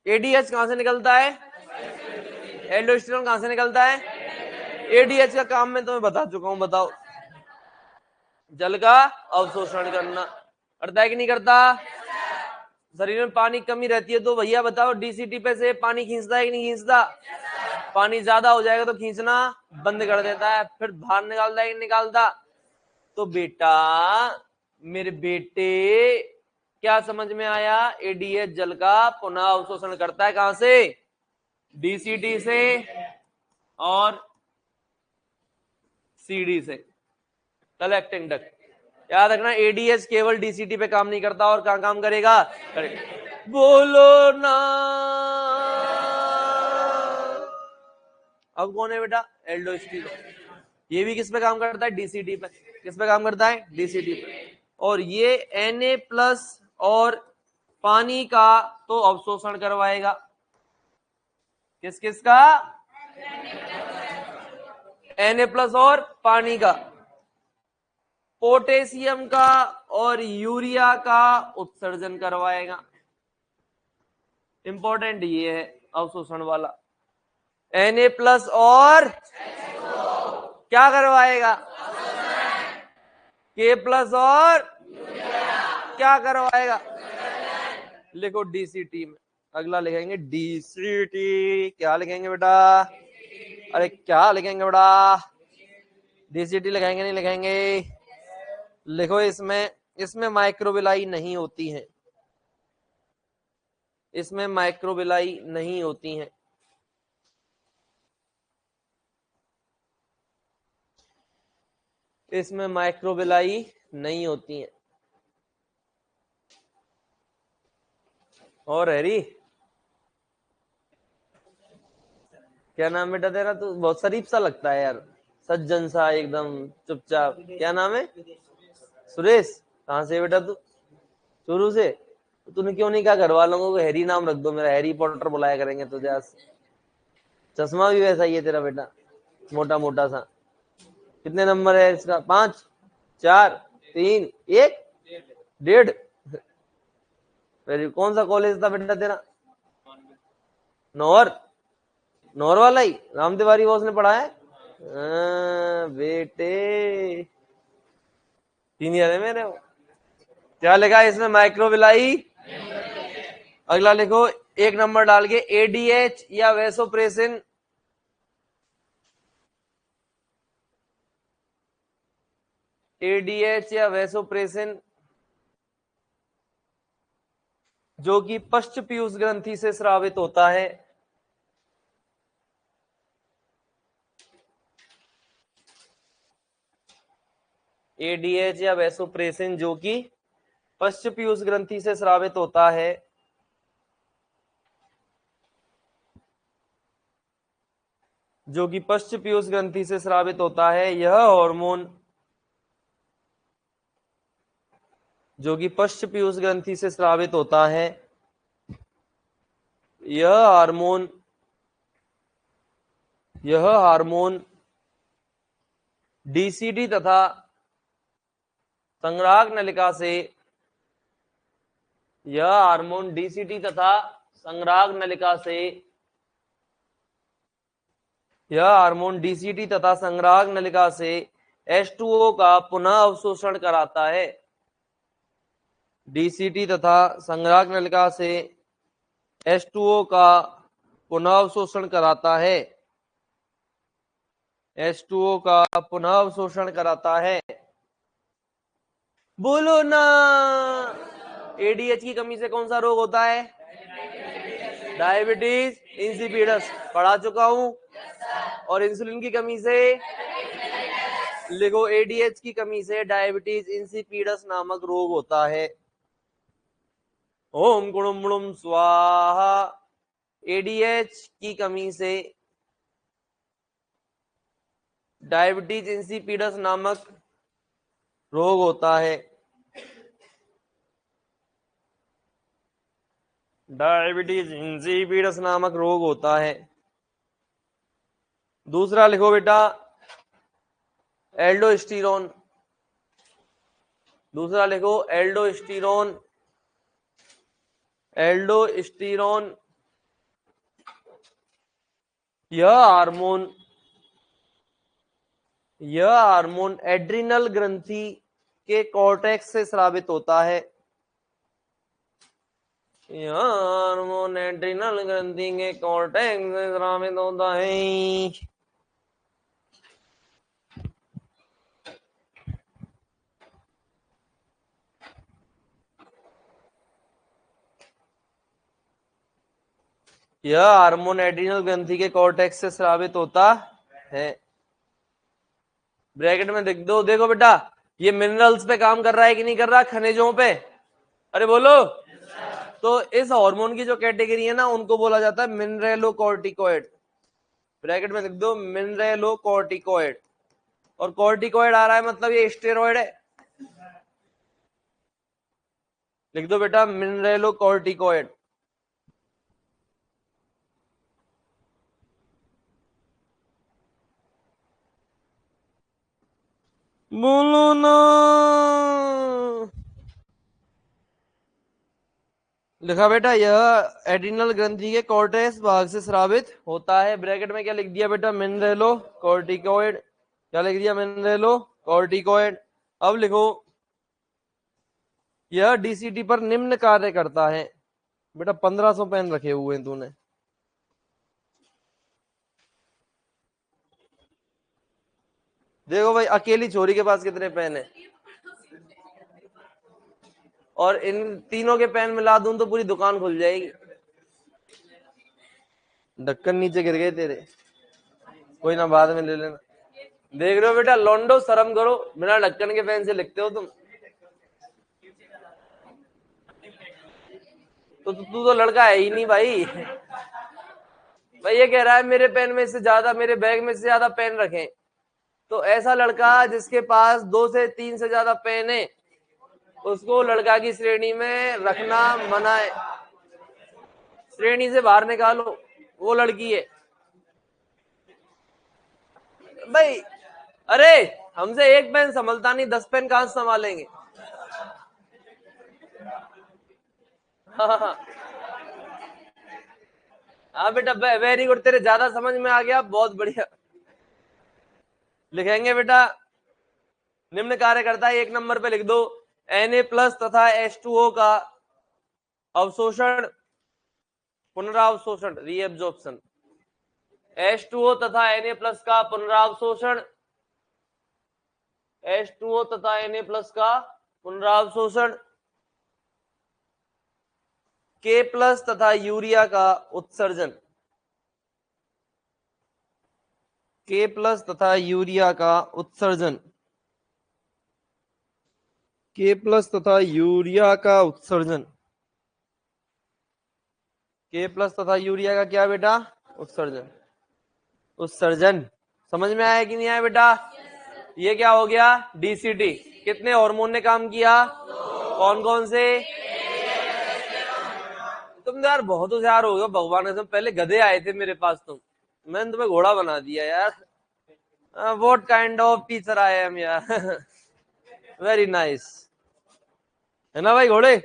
एडीएच कहां से निकलता है? एल्डोस्टेरोन कहां से निकलता है? एडीएच का काम मैं तुम्हें बता चुका हूं, बताओ। जल का अवशोषण करना। करता है कि नहीं करता? शरीर में पानी कमी रहती है तो भैया बताओ डीसीटी पे से पानी खींचता है कि नहीं खींचता? पानी ज्यादा हो जाएगा तो खींचना बंद कर देता है, फिर बाहर निकालता है कि नहीं निकालता? तो बेटा मेरे बेटे, क्या समझ में आया? एडीएच जल का पुनः अवशोषण करता है, कहां से? डीसीटी से और सीडी से, कलेक्टिंग डक्ट। याद रखना एडीएच केवल डीसीटी पे काम नहीं करता, और कहां काम करेगा? करेक्ट। बोलो ना। अब कौन है बेटा? एल्डोस्टेरोन। ये भी किस पे काम करता है? डीसीटी पे। किस पे काम करता है? डीसीटी पे। और ये Na+ और पानी का तो अवशोषण करवाएगा। किस किस का? Na+ और पानी का। पोटेशियम का और यूरिया का उत्सर्जन करवाएगा। इंपॉर्टेंट ये है अवशोषण वाला। Na+ और क्या करवाएगा? K+ और क्या करवाएगा? लिखो डीसीटी में। अगला लिखेंगे डीसीटी। क्या लिखेंगे बेटा? अरे क्या लिखेंगे बेटा? डीसीटी लिखेंगे नहीं लिखेंगे? लिखो इसमें माइक्रोविलाई नहीं होती है, इसमें माइक्रोविलाई नहीं होती हैं। इसमें माइक्रोविलाई नहीं होती हैं। और हैरी, क्या नाम बेटा तेरा? तू बहुत शरीफ सा लगता है यार, सज्जन सा एकदम चुपचाप। क्या नाम है? सुरेश। कहाँ से बेटा तू? शुरू से? तो तूने क्यों नहीं कहा घर वालों को हैरी नाम रख दो मेरा, हैरी पॉटर बुलाया करेंगे तुझे आज। चश्मा भी वैसा ही है तेरा बेटा, मोटा मोटा सा। कितने नंबर है इसका? 5 4 3 1 1.5। वेरी, कौन सा कॉलेज था बेटा तेरा? नौर। नौर वाला ही राम तिवारी बोस ने पढ़ा है। बेटे सीनियर है मेरे वो। क्या लिखा है इसमें? माइक्रोविलाई। अगला लिखो, एक नंबर डाल के, एडीएच या वैसोप्रेसिन। एडीएच या वैसोप्रेसिन जो कि पश्च पीयूष ग्रंथि से स्रावित होता है। एडीएच या वैसोप्रेसिन जो कि पश्च पीयूष ग्रंथि से स्रावित होता है, जो कि पश्च पीयूष ग्रंथि से स्रावित होता है। यह हार्मोन जो कि पश्च पीयूष ग्रंथि से स्रावित होता है, यह हार्मोन डीसीडी तथा संग्राहक नलिका से यह हार्मोन डीसीटी तथा संग्राहक नलिका से यह हार्मोन डीसीटी तथा संग्राहक नलिका से H2O का पुनः अवशोषण कराता है। डीसीटी तथा संग्राहक नलिका से H2O का पुनः अवशोषण कराता है। H2O का पुनः अवशोषण कराता है। बोलो ना। एडीएच की कमी से कौन सा रोग होता है? डायबिटीज इंसिपिडस, पढ़ा चुका हूं। और इंसुलिन की कमी से लिखो, एडीएच की कमी से डायबिटीज इंसिपिडस नामक रोग होता है। ओम गुणुम स्वाहा। एडीएच की कमी से डायबिटीज इंसिपिडस नामक रोग होता है। डायबिटीज इंसिपिडस नामक रोग होता है। दूसरा लिखो बेटा, एल्डोस्टेरोन। दूसरा लिखो एल्डोस्टेरोन। एल्डोस्टेरोन यह हार्मोन एड्रिनल ग्रंथि के कॉर्टेक्स से स्रावित होता है। यह हार्मोन एड्रिनल ग्रंथि के कॉर्टेक्स से स्रावित होता है। यह हार्मोन एड्रिनल ग्रंथि के कॉर्टेक्स से स्रावित होता है। ब्रैकेट में लिख दो। देखो बेटा, ये मिनरल्स पे काम कर रहा है कि नहीं कर रहा? खनिजों पे। अरे बोलो। तो इस हार्मोन की जो कैटेगरी है ना, उनको बोला जाता है मिनरेलोकॉर्टिकॉइड। ब्रैकेट में लिख दो मिनरेलोकॉर्टिकॉइड। और कॉर्टिकॉइड आ रहा है मतलब ये स्टेरॉइड है। लिख दो बेटा मिनरेलोकॉर्टिकॉइड। बोलो ना। लिखा बेटा, यह एड्रिनल ग्रंथि के कॉर्टेक्स भाग से स्रावित होता है। ब्रैकेट में क्या लिख दिया बेटा? मिनरेलोकॉर्टिकॉइड। क्या लिख दिया? मिनरेलोकॉर्टिकॉइड। अब लिखो, यह डीसीटी पर निम्न कार्य करता है। बेटा 1500 पेन रखे हुए हैं तूने। देखो भाई, अकेली छोरी के पास कितने पेन है, और इन तीनों के पेन मिला दूं तो पूरी दुकान खुल जाएगी। ढक्कन नीचे गिर गए तेरे, कोई ना, बाद में ले लेना। देख रहे हो बेटा, लौंडो शर्म करो, बिना ढक्कन के पेन से लिखते हो तुम। तो तू तो लड़का है ही नहीं भाई। भाई ये कह रहा है मेरे पेन में से ज्यादा, मेरे बैग में से ज्यादा पेन रखें। तो ऐसा लड़का जिसके पास 2 से 3 से ज्यादा पेन है, उसको लड़का की श्रेणी में रखना मना है। श्रेणी से बाहर निकालो, वो लड़की है भाई। अरे हमसे एक पेन संभलता नहीं, 10 पेन कहां से संभालेंगे? हाँ बेटा, वेरी गुड, तेरे ज्यादा समझ में आ गया, बहुत बढ़िया। लिखेंगे बेटा, निम्न कार्य करता है। 1 नंबर पे लिख दो, Na+ तथा H2O का अवशोषण, पुनरावशोषण, रीएब्जॉर्प्शन। H2O तथा Na+ का पुनरावशोषण, H2O तथा Na+ का पुनरावशोषण। K+ तथा यूरिया का उत्सर्जन, K+ तथा यूरिया का उत्सर्जन, K+ तथा यूरिया का उत्सर्जन। K+ तथा यूरिया का क्या बेटा? उत्सर्जन। उत्सर्जन समझ में आया कि नहीं आया बेटा? ये क्या हो गया? डीसीटी। कितने हार्मोन ने काम किया? कौन कौन से? तुम यार बहुत होशियार हो गए भगवान कसम, पहले गधे आए थे मेरे पास, मैंने तुम्हें घोड़ा बना दिया यार। What kind of teacher I am यार। वेरी नाइस, है ना भाई घोड़े?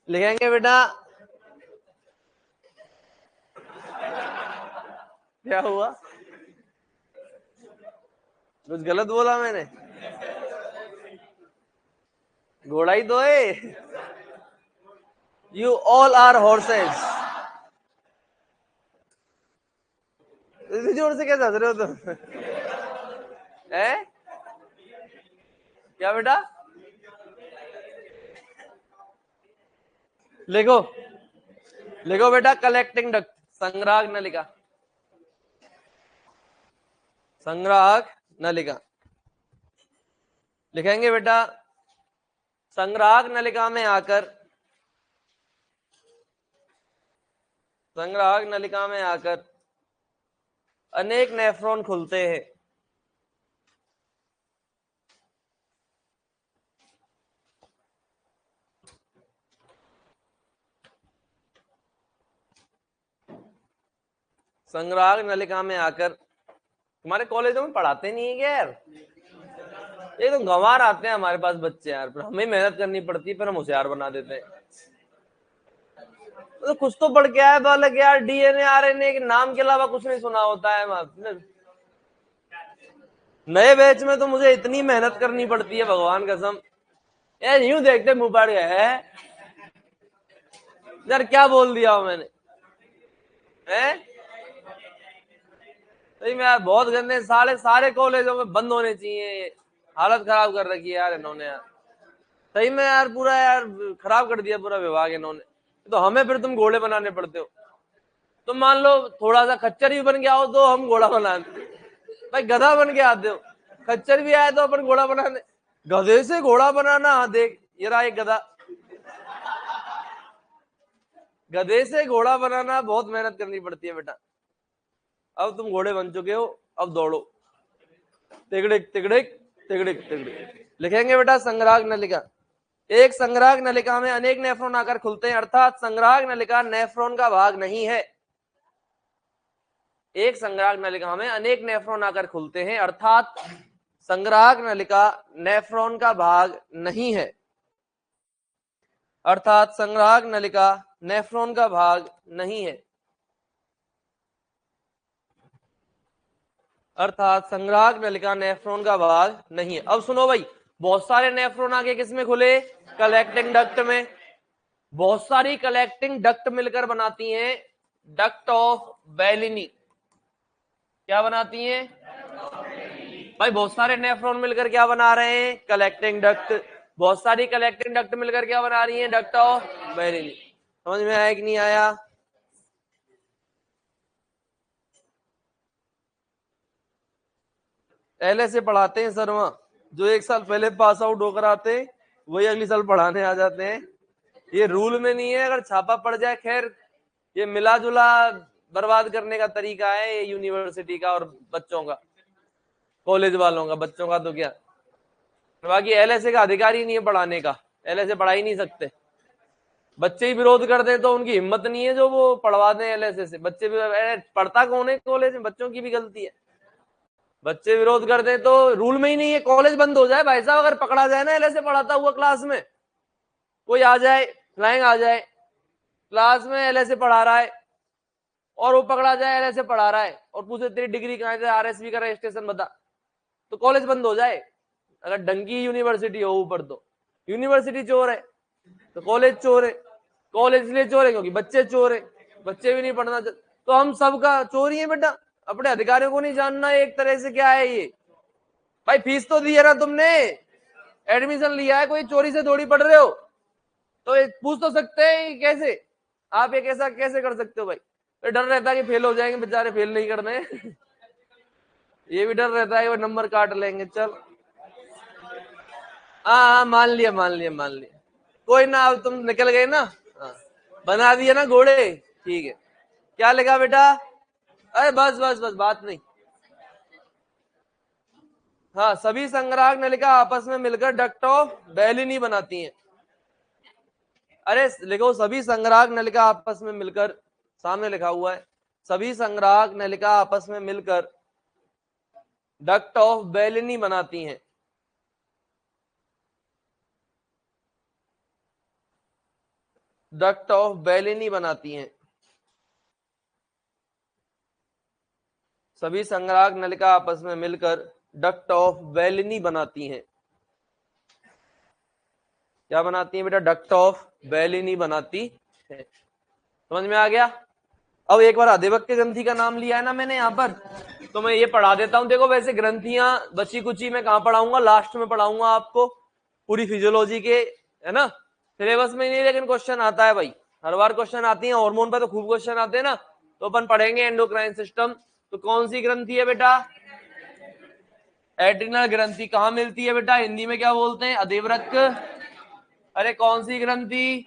लिखेंगे बेटा, क्या हुआ, कुछ गलत बोला मैंने? घोड़ा ही तो है। You all are horses. इतनी जोर से क्या हंस रहे हो तुम? है क्या बेटा? लिखो, लिखो बेटा, कलेक्टिंग डक्ट, संग्राहक नलिका, संग्राहक नलिका। लिखेंगे बेटा, संग्राहक नलिका में आकर, संग्राहक नलिका में आकर अनेक नेफ्रॉन खुलते हैं। संग्राहक नलिका में आकर, तुम्हारे कॉलेजों में पढ़ाते नहीं है क्या यार? ये तो गंवार आते हैं हमारे पास बच्चे यार, पर हमें मेहनत करनी पड़ती है, फिर हम होशियार बना देते हैं। तो कुछ तो पढ़ के आया बालक यार, डीएनए आरएनए के नाम के अलावा कुछ नहीं सुना होता है। नए बैच में तो मुझे इतनी मेहनत करनी पड़ती है, भगवान कसम यार, यूं देखते मुंह पाड़ गए है यार, क्या बोल दिया हो मैंने? हैं सही में यार, बहुत गंदे, सारे सारे कॉलेजों में बंद होने चाहिए, हालत खराब कर रखी है यार इन्होंने यार, सही में यार, पूरा यार खराब कर दिया पूरा विभाग इन्होंने। तो हमें फिर तुम घोड़े बनाने पड़ते हो। तुम मान लो थोड़ा सा खच्चर भी बन गया हो तो हम घोड़ा बना दे, भाई गधा बन के आते हो, खच्चर भी आए तो अपन घोड़ा बना दे। गधे से घोड़ा बनाना, हाँ देख ये रहा एक गधा, गधे से घोड़ा बनाना बहुत मेहनत करनी पड़ती है बेटा। अब तुम घोड़े बन चुके हो, अब दौड़ो, तिगड़िक तिगड़िक तिगड़िक तिगड़िक। लिखेंगे बेटा, संग्राहक नलिका, एक संग्राहक नलिका में अनेक नेफ्रॉन आकर खुलते हैं, अर्थात संग्राहक नलिका नेफ्रॉन का भाग नहीं है। एक संग्राहक नलिका में अनेक नेफ्रॉन आकर खुलते हैं, अर्थात संग्राहक नलिका नेफ्रॉन का भाग नहीं है, अर्थात संग्राहक नलिका नेफ्रॉन का भाग नहीं है, अर्थात संग्राहक नलिका नेफ्रॉन का भाग नहीं है। अब सुनो भाई, बहुत सारे नेफ्रॉन आगे किसमें खुले? कलेक्टिंग डक्ट में। बहुत सारी कलेक्टिंग डक्ट मिलकर बनाती हैं डक्ट ऑफ बेलिनी। क्या बनाती हैं भाई? बहुत सारे नेफ्रॉन मिलकर क्या बना रहे हैं? Collecting duct. बहुत सारी कलेक्टिंग डक्ट मिलकर क्या बना रही हैं? Duct of Bellini. समझ में आया कि नहीं आया? पहले से पढ़ाते हैं सर, वहां जो एक साल पहले पास आउट होकर आते हैं वही अगली साल पढ़ाने आ जाते हैं। ये रूल में नहीं है, अगर छापा पड़ जाए खैर, ये मिला जुला बर्बाद करने का तरीका है ये यूनिवर्सिटी का और बच्चों का, कॉलेज वालों का, बच्चों का तो क्या, बाकी एलएसए का अधिकार ही नहीं है पढ़ाने का, एलएसए पढ़ा ही नहीं सकते। बच्चे ही विरोध कर दे तो उनकी हिम्मत नहीं है जो वो पढ़वा दें एलएसए से। बच्चे भी पढ़ता कौन है कॉलेज में? बच्चों की भी गलती है। बच्चे विरोध कर दे तो रूल में ही नहीं है, कॉलेज बंद हो जाए भाई साहब। अगर पकड़ा जाए ना एलएसए पढ़ाता हुआ क्लास में, कोई आ जाए, फ्लाइंग आ जाए, क्लास में एलएसए पढ़ा रहा है और वो पकड़ा जाए एलएसए पढ़ा रहा है और पूछे तेरी डिग्री कहां से, आरएसबी का रजिस्ट्रेशन बता, तो कॉलेज बंद हो जाए। अगर डंकी यूनिवर्सिटी हो ऊपर तो यूनिवर्सिटी चोर है तो कॉलेज चोर है। कॉलेज इसलिए चोर है क्योंकि बच्चे चोर है, बच्चे भी नहीं पढ़ना तो हम सबका चोरी है बेटा। अपने अधिकारियों को नहीं जानना एक तरह से क्या है ये। भाई फीस तो दी है ना तुमने, एडमिशन लिया है, कोई चोरी से थोड़ी पढ़ रहे हो। तो पूछ तो सकते हैं कैसे आप एक ऐसा कैसे कर सकते हो भाई? तो डर रहता है कि फेल हो जाएंगे बेचारे, फेल नहीं करने। ये भी डर रहता है कि नंबर काट लेंगे। चल हाँ, मान लिया मान लिया मान लिया, कोई ना, अब तुम निकल गए ना। हाँ, बना दिए ना घोड़े, ठीक है। क्या लिखा बेटा? अरे बस बस बस, बात नहीं। हाँ, सभी संग्राहक नलिका आपस में मिलकर डक्ट ऑफ बेलिनी बनाती हैं। अरे लिखो, सभी संग्राहक नलिका आपस में मिलकर, सामने लिखा हुआ है, सभी संग्राहक नलिका आपस में मिलकर डक्ट ऑफ बेलिनी बनाती हैं। डक्ट ऑफ बेलिनी बनाती हैं। सभी संग्राहक नलिका आपस में मिलकर डक्ट ऑफ बेलिनी बनाती हैं। क्या बनाती हैं बेटा? डक्ट ऑफ बेलिनी बनाती है। समझ में आ गया? अब एक बार अधिवक्र ग्रंथि का नाम लिया है ना मैंने यहाँ पर, तो मैं ये पढ़ा देता हूं। देखो वैसे ग्रंथियां बची कुची मैं कहाँ पढ़ाऊंगा, लास्ट में पढ़ाऊंगा आपको, पूरी फिजियोलॉजी के, है ना, सिलेबस में नहीं, लेकिन क्वेश्चन आता है भाई, हर बार क्वेश्चन आती है। हार्मोन पर तो खूब क्वेश्चन आते हैं ना, तो अपन पढ़ेंगे एंडोक्राइन सिस्टम। तो कौन सी ग्रंथि है बेटा? एड्रिनल ग्रंथि। कहाँ मिलती है बेटा? हिंदी में क्या बोलते हैं? अधिवृक्क। अरे कौन सी ग्रंथि?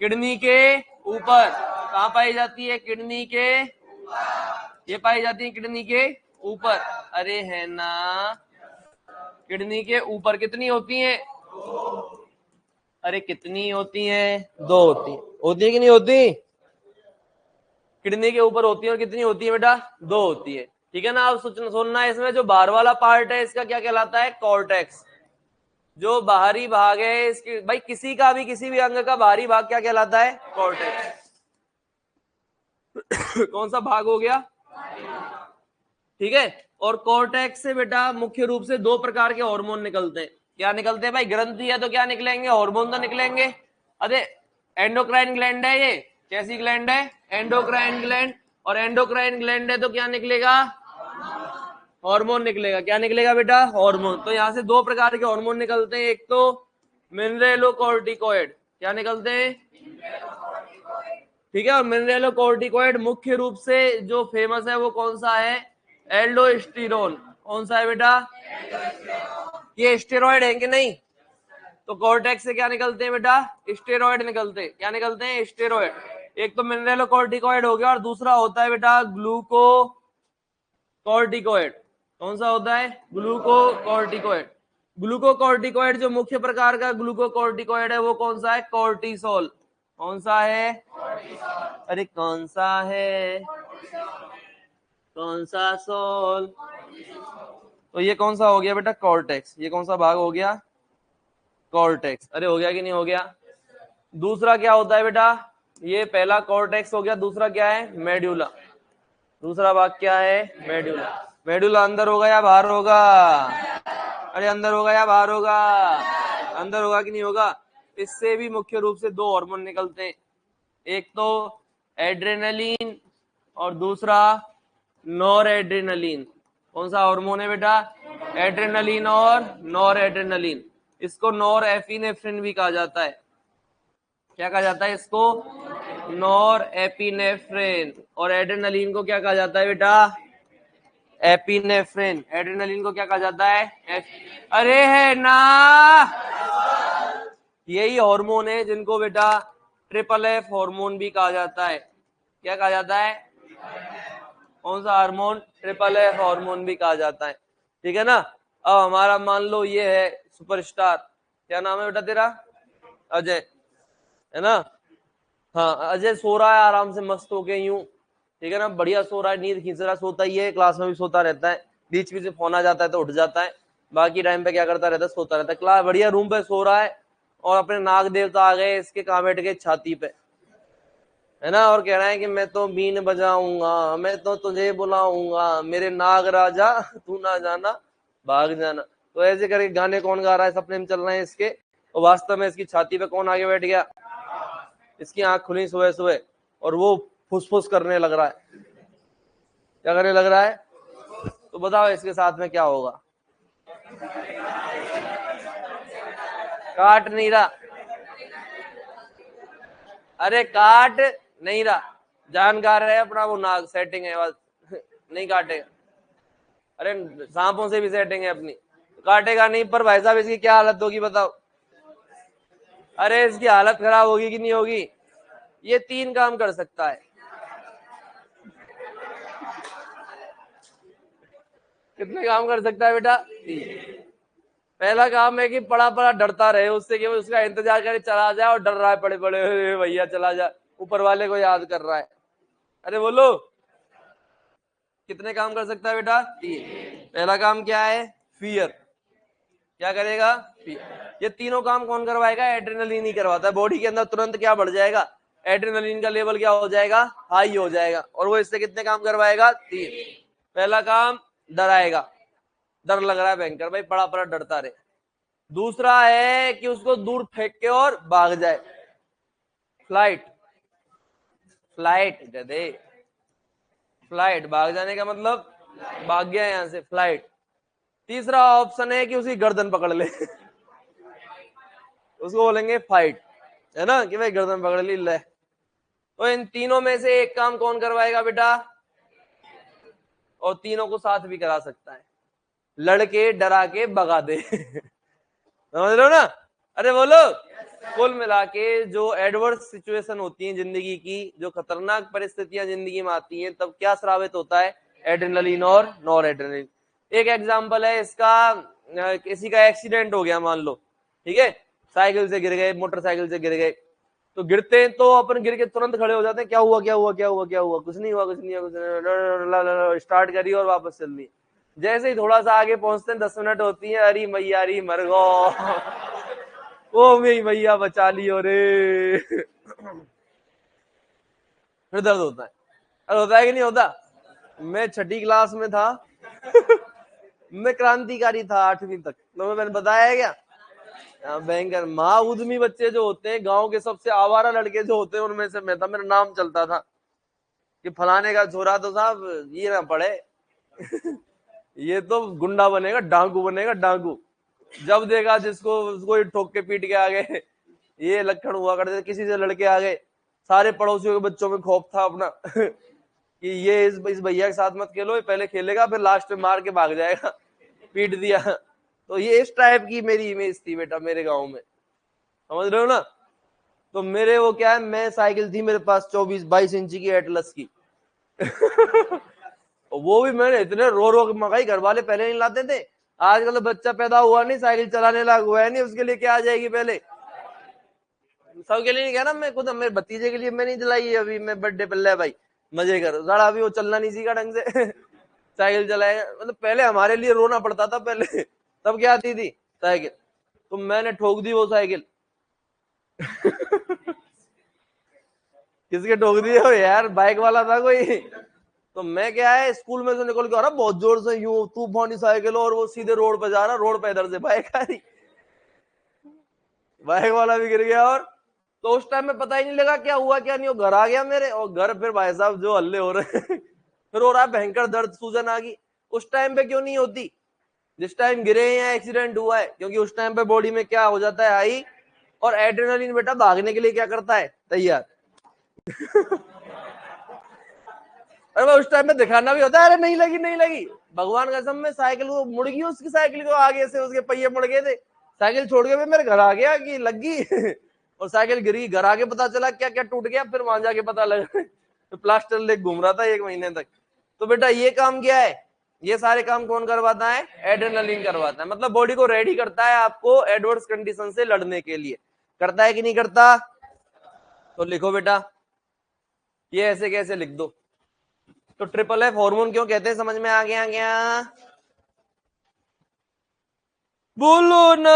किडनी के ऊपर। कहाँ पाई जाती है? किडनी के, ये पाई जाती है किडनी के ऊपर। अरे है ना, किडनी के ऊपर। कितनी होती हैं? अरे कितनी होती हैं? दो होती है। होती है कि नहीं होती? किडनी के ऊपर होती है। और कितनी होती है बेटा? दो होती है। ठीक है ना? आप सुनना है, इसमें जो बाहर वाला पार्ट है इसका क्या कहलाता है? कॉर्टेक्स। जो बाहरी भाग है इसकी, भाई किसी का भी, किसी भी अंग का बाहरी भाग क्या कहलाता है? कॉर्टेक्स। कौन सा भाग हो गया? ठीक है। और कॉर्टेक्स से बेटा मुख्य रूप से दो प्रकार के हार्मोन निकलते हैं। क्या निकलते हैं भाई? ग्रंथि है तो क्या निकलेंगे? हार्मोन तो निकलेंगे। अरे एंडोक्राइन ग्लैंड है ये। कैसी ग्लैंड है? Endocrine gland. और एंडोक्राइन ग्लैंड है तो क्या निकलेगा? हार्मोन निकलेगा। क्या निकलेगा बेटा? हार्मोन। तो यहां से दो प्रकार के हार्मोन निकलते हैं। एक तो मिनरेलोकॉर्टिकॉइड। क्या निकलते हैं? ठीक है। और मिनरेलोकॉर्टिकॉइड मुख्य रूप से जो फेमस है वो कौन सा है? एल्डोस्टेरोन। कौन सा है बेटा? ये स्टेरॉइड है कि नहीं? तो कॉर्टेक्स से क्या निकलते हैं बेटा? स्टेरॉइड निकलते हैं। क्या निकलते हैं? स्टेरॉइड। एक तो मिनरेलोकॉर्टिकॉइड हो गया, और दूसरा होता है बेटा ग्लूकोकॉर्टिकॉइड। कौन सा होता है? ग्लूकोकॉर्टिकॉइड। ग्लूकोकॉर्टिकॉइड जो मुख्य प्रकार का ग्लूकोकॉर्टिकॉइड है वो कौन सा है? कॉर्टिसोल। कौन सा है? अरे कौन सा है? कौन सा सोल? तो ये कौन सा हो गया बेटा? कॉर्टेक्स। ये कौन सा भाग हो गया? कॉर्टेक्स। अरे हो गया कि नहीं हो गया? दूसरा क्या होता है बेटा? ये पहला कॉर्टेक्स हो गया। दूसरा क्या है? मेड्यूला। दूसरा भाग क्या है? मेड्यूला। मेड्यूला अंदर होगा या बाहर होगा? अरे अंदर होगा या बाहर होगा? अंदर होगा कि नहीं होगा? इससे भी मुख्य रूप से दो हार्मोन निकलते हैं। एक तो एड्रेनलिन और दूसरा नॉर एड्रेनलिन। कौन सा हार्मोन है बेटा? एड्रेनलिन और नॉर एड्रेनलिन। इसको नॉर एपिनेफ्रिन भी कहा जाता है। क्या कहा जाता है इसको? Nor epinephrine. और एड्रेनलिन को क्या कहा जाता है बेटा? एपिनेफ्रिन। एड्रेनलिन को क्या कहा जाता है? अरे है ना, यही हार्मोन है जिनको बेटा ट्रिपल एफ हार्मोन भी कहा जाता है। क्या कहा जाता है? कौन सा हार्मोन? ट्रिपल एफ हार्मोन भी कहा जाता है। ठीक है ना? अब हमारा मान लो ये है सुपरस्टार। क्या नाम है बेटा तेरा? अजय, है ना? हाँ, अजय सो रहा है आराम से मस्त होके यूं। ठीक है ना? बढ़िया सो रहा है, नींद खींच रहा है, सोता ही है, क्लास में भी सोता रहता है, बीच बीच में फोन आ जाता है तो उठ जाता है, बाकी टाइम पे क्या करता रहता है? सोता रहता है। क्लास बढ़िया रूम पे सो रहा है, और अपने नाग देवता आ गए इसके कहाँ बैठ के? छाती पे, है ना? और कह रहा है कि मैं तो बीन बजाऊंगा, मैं तो तुझे बुलाऊंगा, मेरे नाग राजा तू ना जाना भाग जाना। तो ऐसे करके गाने कौन गा रहा है? सपने में चल रहे हैं इसके, और वास्तव में इसकी छाती पे कौन आगे बैठ गया? इसकी आंख खुली सुबह सुबह, और वो फुसफुस करने लग रहा है। क्या करने लग रहा है? तो बताओ इसके साथ में क्या होगा? काट नहीं रहा। अरे काट नहीं रहा, जानकार है अपना वो नाग, सेटिंग है बस, नहीं काटेगा। अरे सांपों से भी सेटिंग है अपनी, काटेगा नहीं। पर भाई साहब इसकी क्या हालत होगी बताओ? अरे इसकी हालत खराब होगी कि नहीं होगी? ये तीन काम कर सकता है। कितने काम कर सकता है बेटा? पहला काम है कि पड़ा पड़ा डरता रहे उससे, कि उसका इंतजार करे चला जाए, और डर रहा है पड़े पड़े, भैया चला जा, ऊपर वाले को याद कर रहा है। अरे बोलो, कितने काम कर सकता है बेटा? 3। पहला काम क्या है? फियर। क्या करेगा? फियर। ये तीनों काम कौन करवाएगा? एड्रेनलिन ही करवाता है। बॉडी के अंदर तुरंत क्या बढ़ जाएगा? एड्रेनलिन का लेवल क्या हो जाएगा? हाई हो जाएगा। और वो इससे कितने काम करवाएगा? 3। पहला काम डराएगा, डर लग रहा है भयंकर, भाई पड़ा पड़ा डरता रहे। दूसरा है कि उसको दूर फेंक के और भाग जाए, फ्लाइट। फ्लाइट गधे, फ्लाइट, भाग जाने का मतलब भाग गया यहां से, फ्लाइट। तीसरा ऑप्शन है कि उसकी गर्दन पकड़ ले उसको बोलेंगे फाइट, है ना, कि भाई गर्दन पकड़ ली ले। तो इन तीनों में से एक काम कौन करवाएगा बेटा? और तीनों को साथ भी करा सकता है, लड़के डरा के भगा दे समझ रहे हो ना? अरे बोलो। कुल मिला के जो एडवर्स सिचुएशन होती है जिंदगी की, जो खतरनाक परिस्थितियां जिंदगी में आती हैं, तब क्या स्रावित होता है? एड्रेनलिन और नॉर एड्रेनलिन। एक एग्जांपल है इसका, किसी का एक्सीडेंट हो गया मान लो, ठीक है, साइकिल से गिर गए, मोटरसाइकिल से गिर गए, तो गिरते हैं तो अपन गिर के तुरंत खड़े हो जाते हैं, क्या हुआ क्या हुआ क्या हुआ क्या हुआ, कुछ नहीं हुआ कुछ नहीं हुआ कुछ नहीं, स्टार्ट करिए और वापस चल दिए। जैसे ही थोड़ा सा आगे पहुंचते हैं, 10 मिनट होती है, अरे मैया री मर गो ओ मेरी मैया बचा लियो रे फिर दर्द होता है। अरे होता है कि नहीं होता? मैं 6ठी क्लास में था मैं क्रांतिकारी था 8वीं तक, तो मैंने बताया है क्या? भयंकर माँ उद्यमी बच्चे जो होते हैं, गांव के सबसे आवारा लड़के जो होते हैं, उनमें से मैं था। मेरा नाम चलता था कि फलाने का छोरा तो साहब ये ना पड़े ये तो गुंडा बनेगा, डाकू बनेगा, डाकू। जब देखा जिसको उसको ठोक के पीट के आ गए ये लक्षण हुआ करते थे। किसी से लड़के आ गए, सारे पड़ोसियों के बच्चों में खौफ था अपना कि ये इस भैया के साथ मत खेलो, ये पहले खेलेगा फिर लास्ट में मार के भाग जाएगा पीट दिया। तो ये इस टाइप की मेरी इमेज थी बेटा मेरे गांव में, समझ रहे हो ना? तो मेरे वो क्या है, मैं साइकिल थी मेरे पास 24-22 इंची की एटलस की वो भी मैंने इतने रो रो के मंगाई, घर वाले पहले नहीं लाते थे। आजकल तो बच्चा पैदा हुआ नहीं, साइकिल चलाने लायक हुआ है नहीं, उसके लिए क्या आ जाएगी पहले। सबके लिए नहीं कह रहा, मैं खुद मेरे भतीजे के लिए मैं नहीं चलाई अभी, मैं बर्थडे पर ले भाई मजे कर, सारा अभी वो चलना नहीं सीखा ढंग से साइकिल चलाएगा, मतलब पहले हमारे लिए रोना पड़ता था पहले तब क्या आती थी? साइकिल। तो मैंने ठोक दी वो साइकिल किसके ठोक दिए हो यार? बाइक वाला था कोई। तो मैं क्या है, स्कूल में से निकल के आ रहा बहुत जोर से, यूं तूफानी साइकिल, और वो सीधे रोड पे जा रहा, रोड पे इधर से बाइक आ रही, बाइक वाला भी गिर गया। और तो उस टाइम में पता ही नहीं लगा क्या हुआ क्या नहीं, वो घर आ गया मेरे, और घर फिर भाई साहब जो हल्ले हो रहे हैं फिर हो रहा है भयंकर दर्द, सूजन आ गई। उस टाइम पे क्यों नहीं होती जिस टाइम गिरे हैं या एक्सीडेंट हुआ है? क्योंकि उस टाइम पे बॉडी में क्या हो जाता है? हाई। और एड्रेनलिन बेटा भागने के लिए क्या करता है? तैयार अरे उस टाइम में दिखाना भी होता है, अरे नहीं लगी नहीं लगी, भगवान कसम में साइकिल को मुड़ गई, उसकी साइकिल को आगे से उसके पहिए मुड़ गए थे, साइकिल छोड़ के भी मेरे घर आ गया कि लग गई और साइकिल गिरी, घर आके पता चला क्या क्या टूट गया, फिर वहां जाके पता लगा तो प्लास्टर लेके घूम रहा था 1 महीने तक। तो बेटा ये काम क्या है? ये सारे काम कौन करवाता है? एड्रेनलिन करवाता है। मतलब बॉडी को रेडी करता है आपको एडवर्स कंडीशन से लड़ने के लिए। करता है कि नहीं करता? तो लिखो बेटा, ये ऐसे कैसे लिख दो। तो ट्रिपल एफ हार्मोन क्यों कहते हैं, समझ में आ गया क्या? बोलो ना।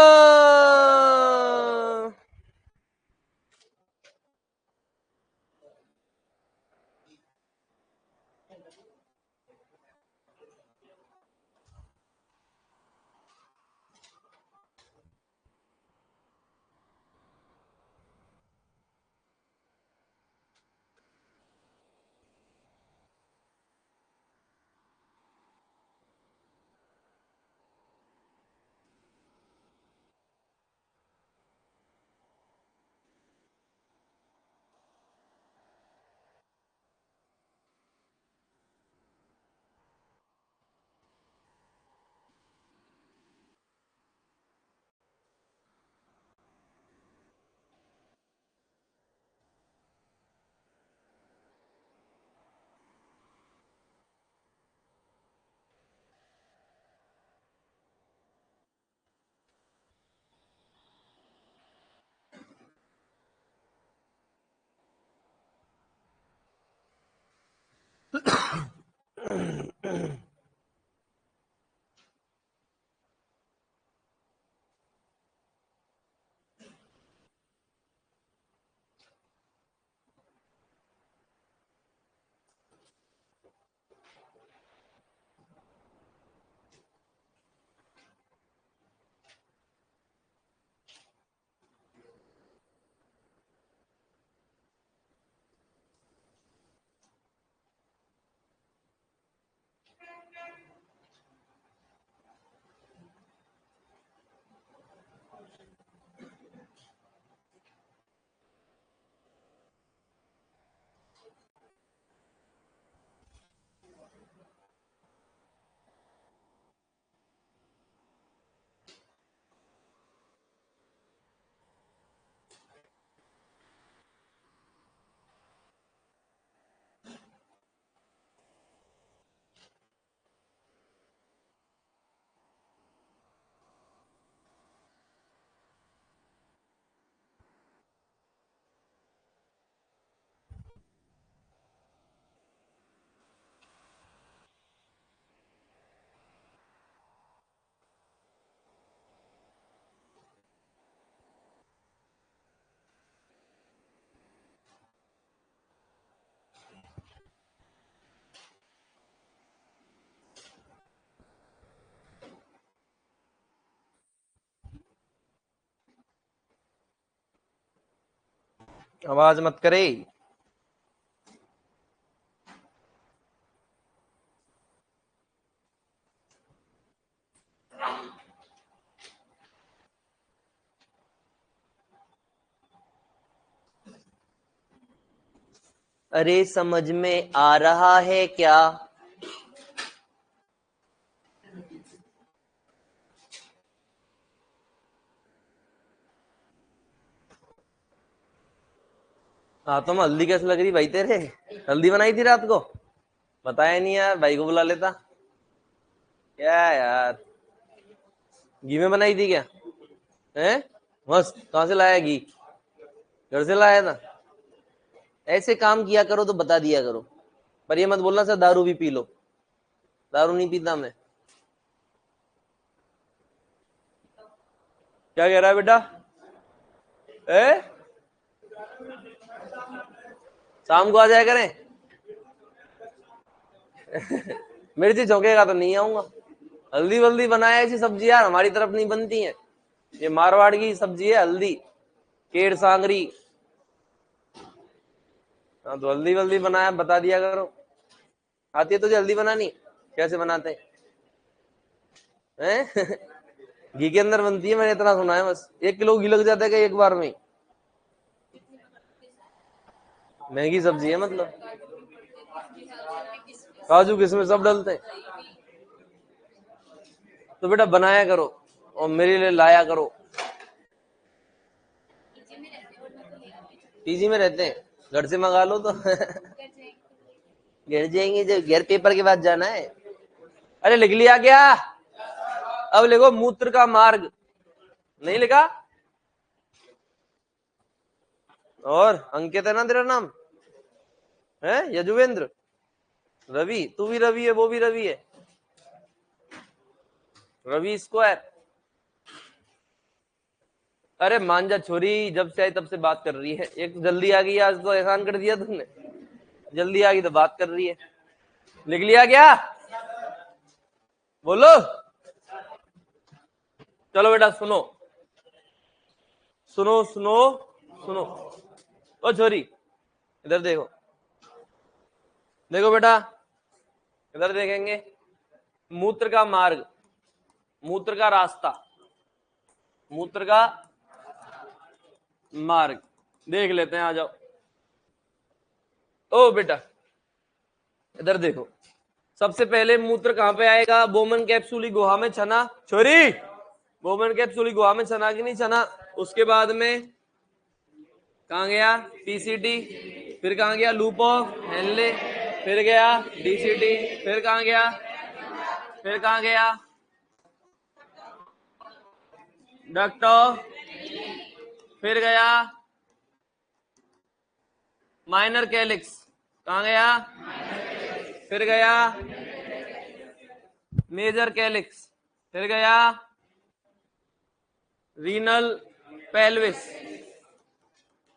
आवाज मत करे। अरे समझ में आ रहा है क्या? हाथों में हल्दी कैसे लग रही भाई तेरे? हल्दी बनाई थी रात को? बताया नहीं यार, भाई को बुला लेता। क्या यार, घी में बनाई थी क्या? हैं? मस्त। कहां से लाया घी? घर से लाया था? ऐसे काम किया करो तो बता दिया करो, पर ये मत बोलना सर दारू भी पी लो। दारू नहीं पीता मैं। क्या कह रहा है बेटा? शाम को आ जाया करें। मिर्ची झोंकेगा तो नहीं आऊंगा। हल्दी वल्दी बनाया, ऐसी सब्जी यार हमारी तरफ नहीं बनती है। ये मारवाड़ की सब्जी है हल्दी, केड़ सांगरी। हाँ तो हल्दी वल्दी बनाया बता दिया करो। आती है तुझे हल्दी बनानी? कैसे बनाते हैं? घी के अंदर बनती है, मैंने इतना सुना है बस। 1 किलो घी लग जाता है क्या एक बार में? महंगी सब्जी है मतलब। काजू किसमें सब डलते हैं। तो बेटा बनाया करो और मेरे लिए लाया करो। पीजी में रहते हैं, घर से मंगा लो तो। घर जाएंगे जो घर पेपर के बाद जाना है। अरे लिख लिया क्या? अब लिखो मूत्र का मार्ग। नहीं लिखा? और अंकित है ना तेरा नाम? है यजुवेंद्र? रवि? तू भी रवि है, वो भी रवि है। रवि स्क्वायर। अरे मांझा छोरी, जब से आई तब से बात कर रही है। एक तो जल्दी आ गई, आज तो एहसान कर दिया तुमने। जल्दी आ गई तो बात कर रही है। लिख लिया क्या? बोलो। चलो बेटा सुनो, सुनो सुनो सुनो। ओ छोरी, इधर देखो। देखो बेटा, इधर देखेंगे। मूत्र का मार्ग, मूत्र का रास्ता, मूत्र का मार्ग देख लेते हैं। आ जाओ। ओ बेटा इधर देखो। सबसे पहले मूत्र कहां पे आएगा? बोमन कैप्सूली गुहा में छना। छोरी, बोमन कैप्सूली गुहा में छना कि नहीं छना? उसके बाद में कहां गया? पीसीटी। फिर कहां गया? Loop of Henley. फिर गया डीसीटी। फिर कहां गया? फिर कहां गया? Duct of. फिर गया माइनर कैलिक्स। कहां गया? फिर गया मेजर कैलिक्स। फिर गया रीनल पेल्विस।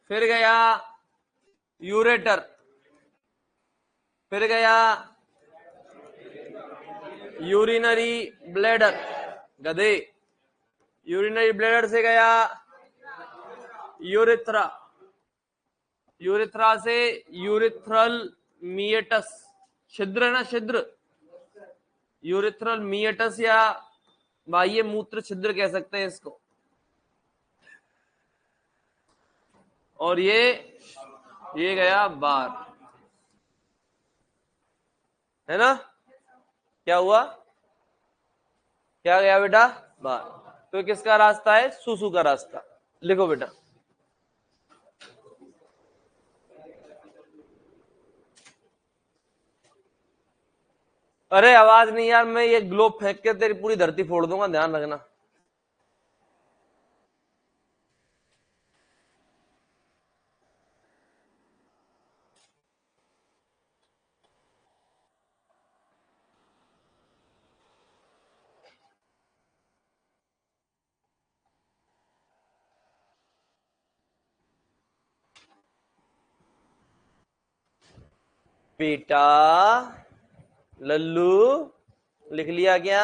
फिर गया यूरेटर। फिर गया यूरिनरी ब्लैडर। गधे। यूरिनरी ब्लैडर से गया यूरिथ्रा। यूरिथ्रा से यूरिथ्रल मिएटस। छिद्र ना, छिद्र। यूरिथ्रल मिएटस या बाह्य मूत्र छिद्र कह सकते हैं इसको। और ये गया बाहर, है ना? क्या हुआ? क्या गया बेटा? बाहर। तो किसका रास्ता है? सुसु का रास्ता। लिखो बेटा। अरे आवाज नहीं यार, मैं ये ग्लोब फेंक के तेरी पूरी धरती फोड़ दूंगा, ध्यान रखना। बेटा लल्लू, लिख लिया क्या?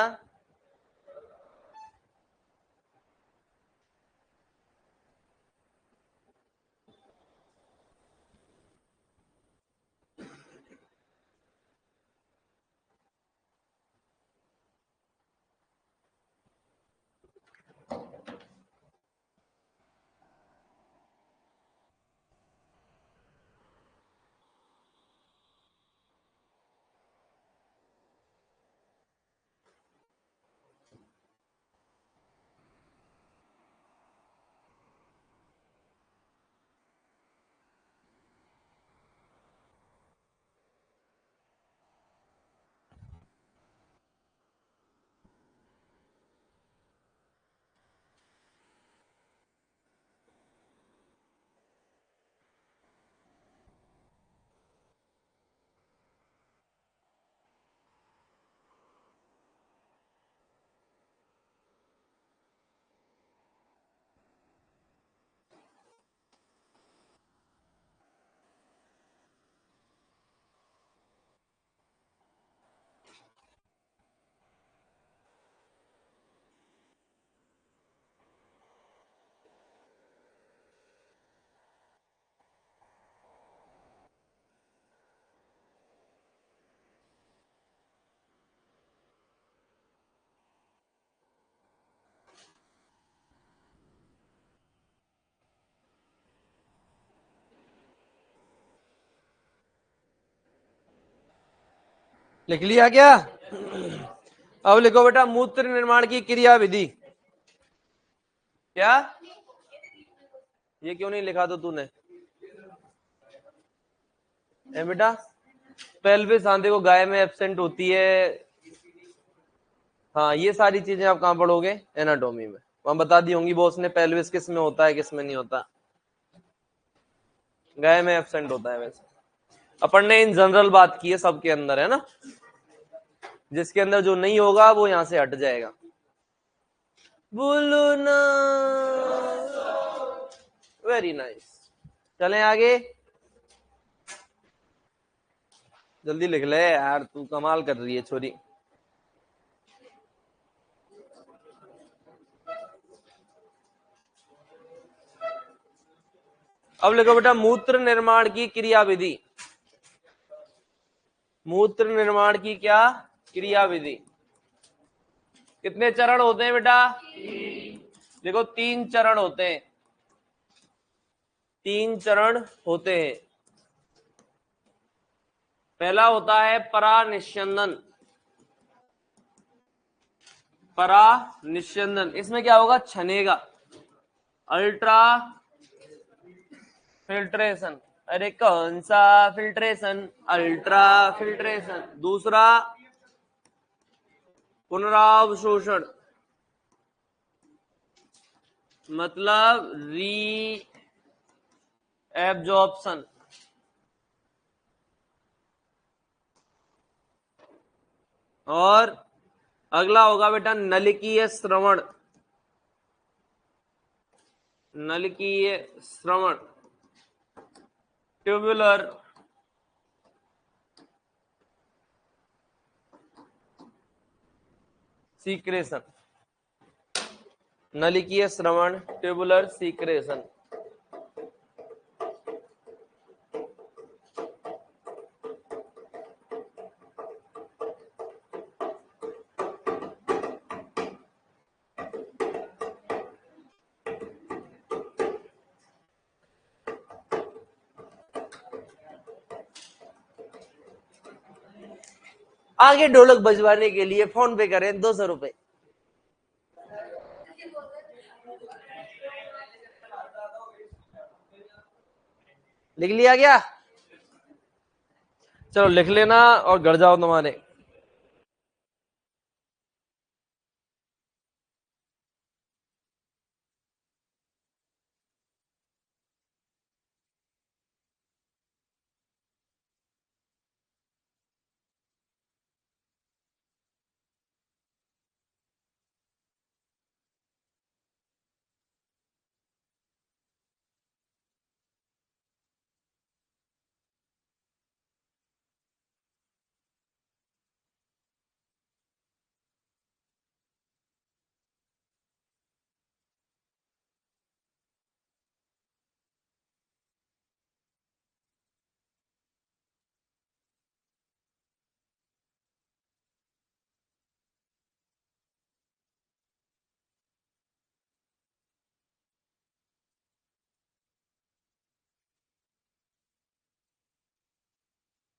लिख लिया क्या? अब लिखो बेटा मूत्र निर्माण की क्रिया विधि। क्या ये क्यों नहीं लिखा तो तूने? ए बेटा पेल्विस, हाँ देखो गाय में एब्सेंट होती है। हाँ ये सारी चीजें आप कहाँ पढ़ोगे? एनाटॉमी में। वहां बता दी होंगी बॉस ने पेल्विस किस में होता है किस में नहीं होता। गाय में एब्सेंट होता है। वैसे अपन ने इन जनरल बात की है, सबके अंदर है ना। जिसके अंदर जो नहीं होगा वो यहां से हट जाएगा। बोलो ना। Very nice. चलें आगे। जल्दी लिख ले यार, तू कमाल कर रही है छोरी। अब लिखो बेटा मूत्र निर्माण की क्रिया विधि। मूत्र निर्माण की क्या क्रिया विधि? कितने चरण होते हैं बेटा? देखो 3 चरण होते हैं। 3 चरण होते हैं। पहला होता है परानिस्यंदन। परानिस्यंदन इसमें क्या होगा? छनेगा। Ultrafiltration. अरे कौन सा फिल्ट्रेशन? Ultra filtration. दूसरा पुनरावशोषण, मतलब री एब्जॉर्प्शन। और अगला होगा बेटा नलिकीय श्रवण। नलिकीय श्रवण, ट्यूबुलर सीक्रेशन। नलिकीय श्रवण, ट्यूबुलर सीक्रेशन। आगे ढोलक बजवाने के लिए फोन पे करें 200 रुपए। लिख लिया क्या? चलो लिख लेना और घर जाओ तुम्हारे।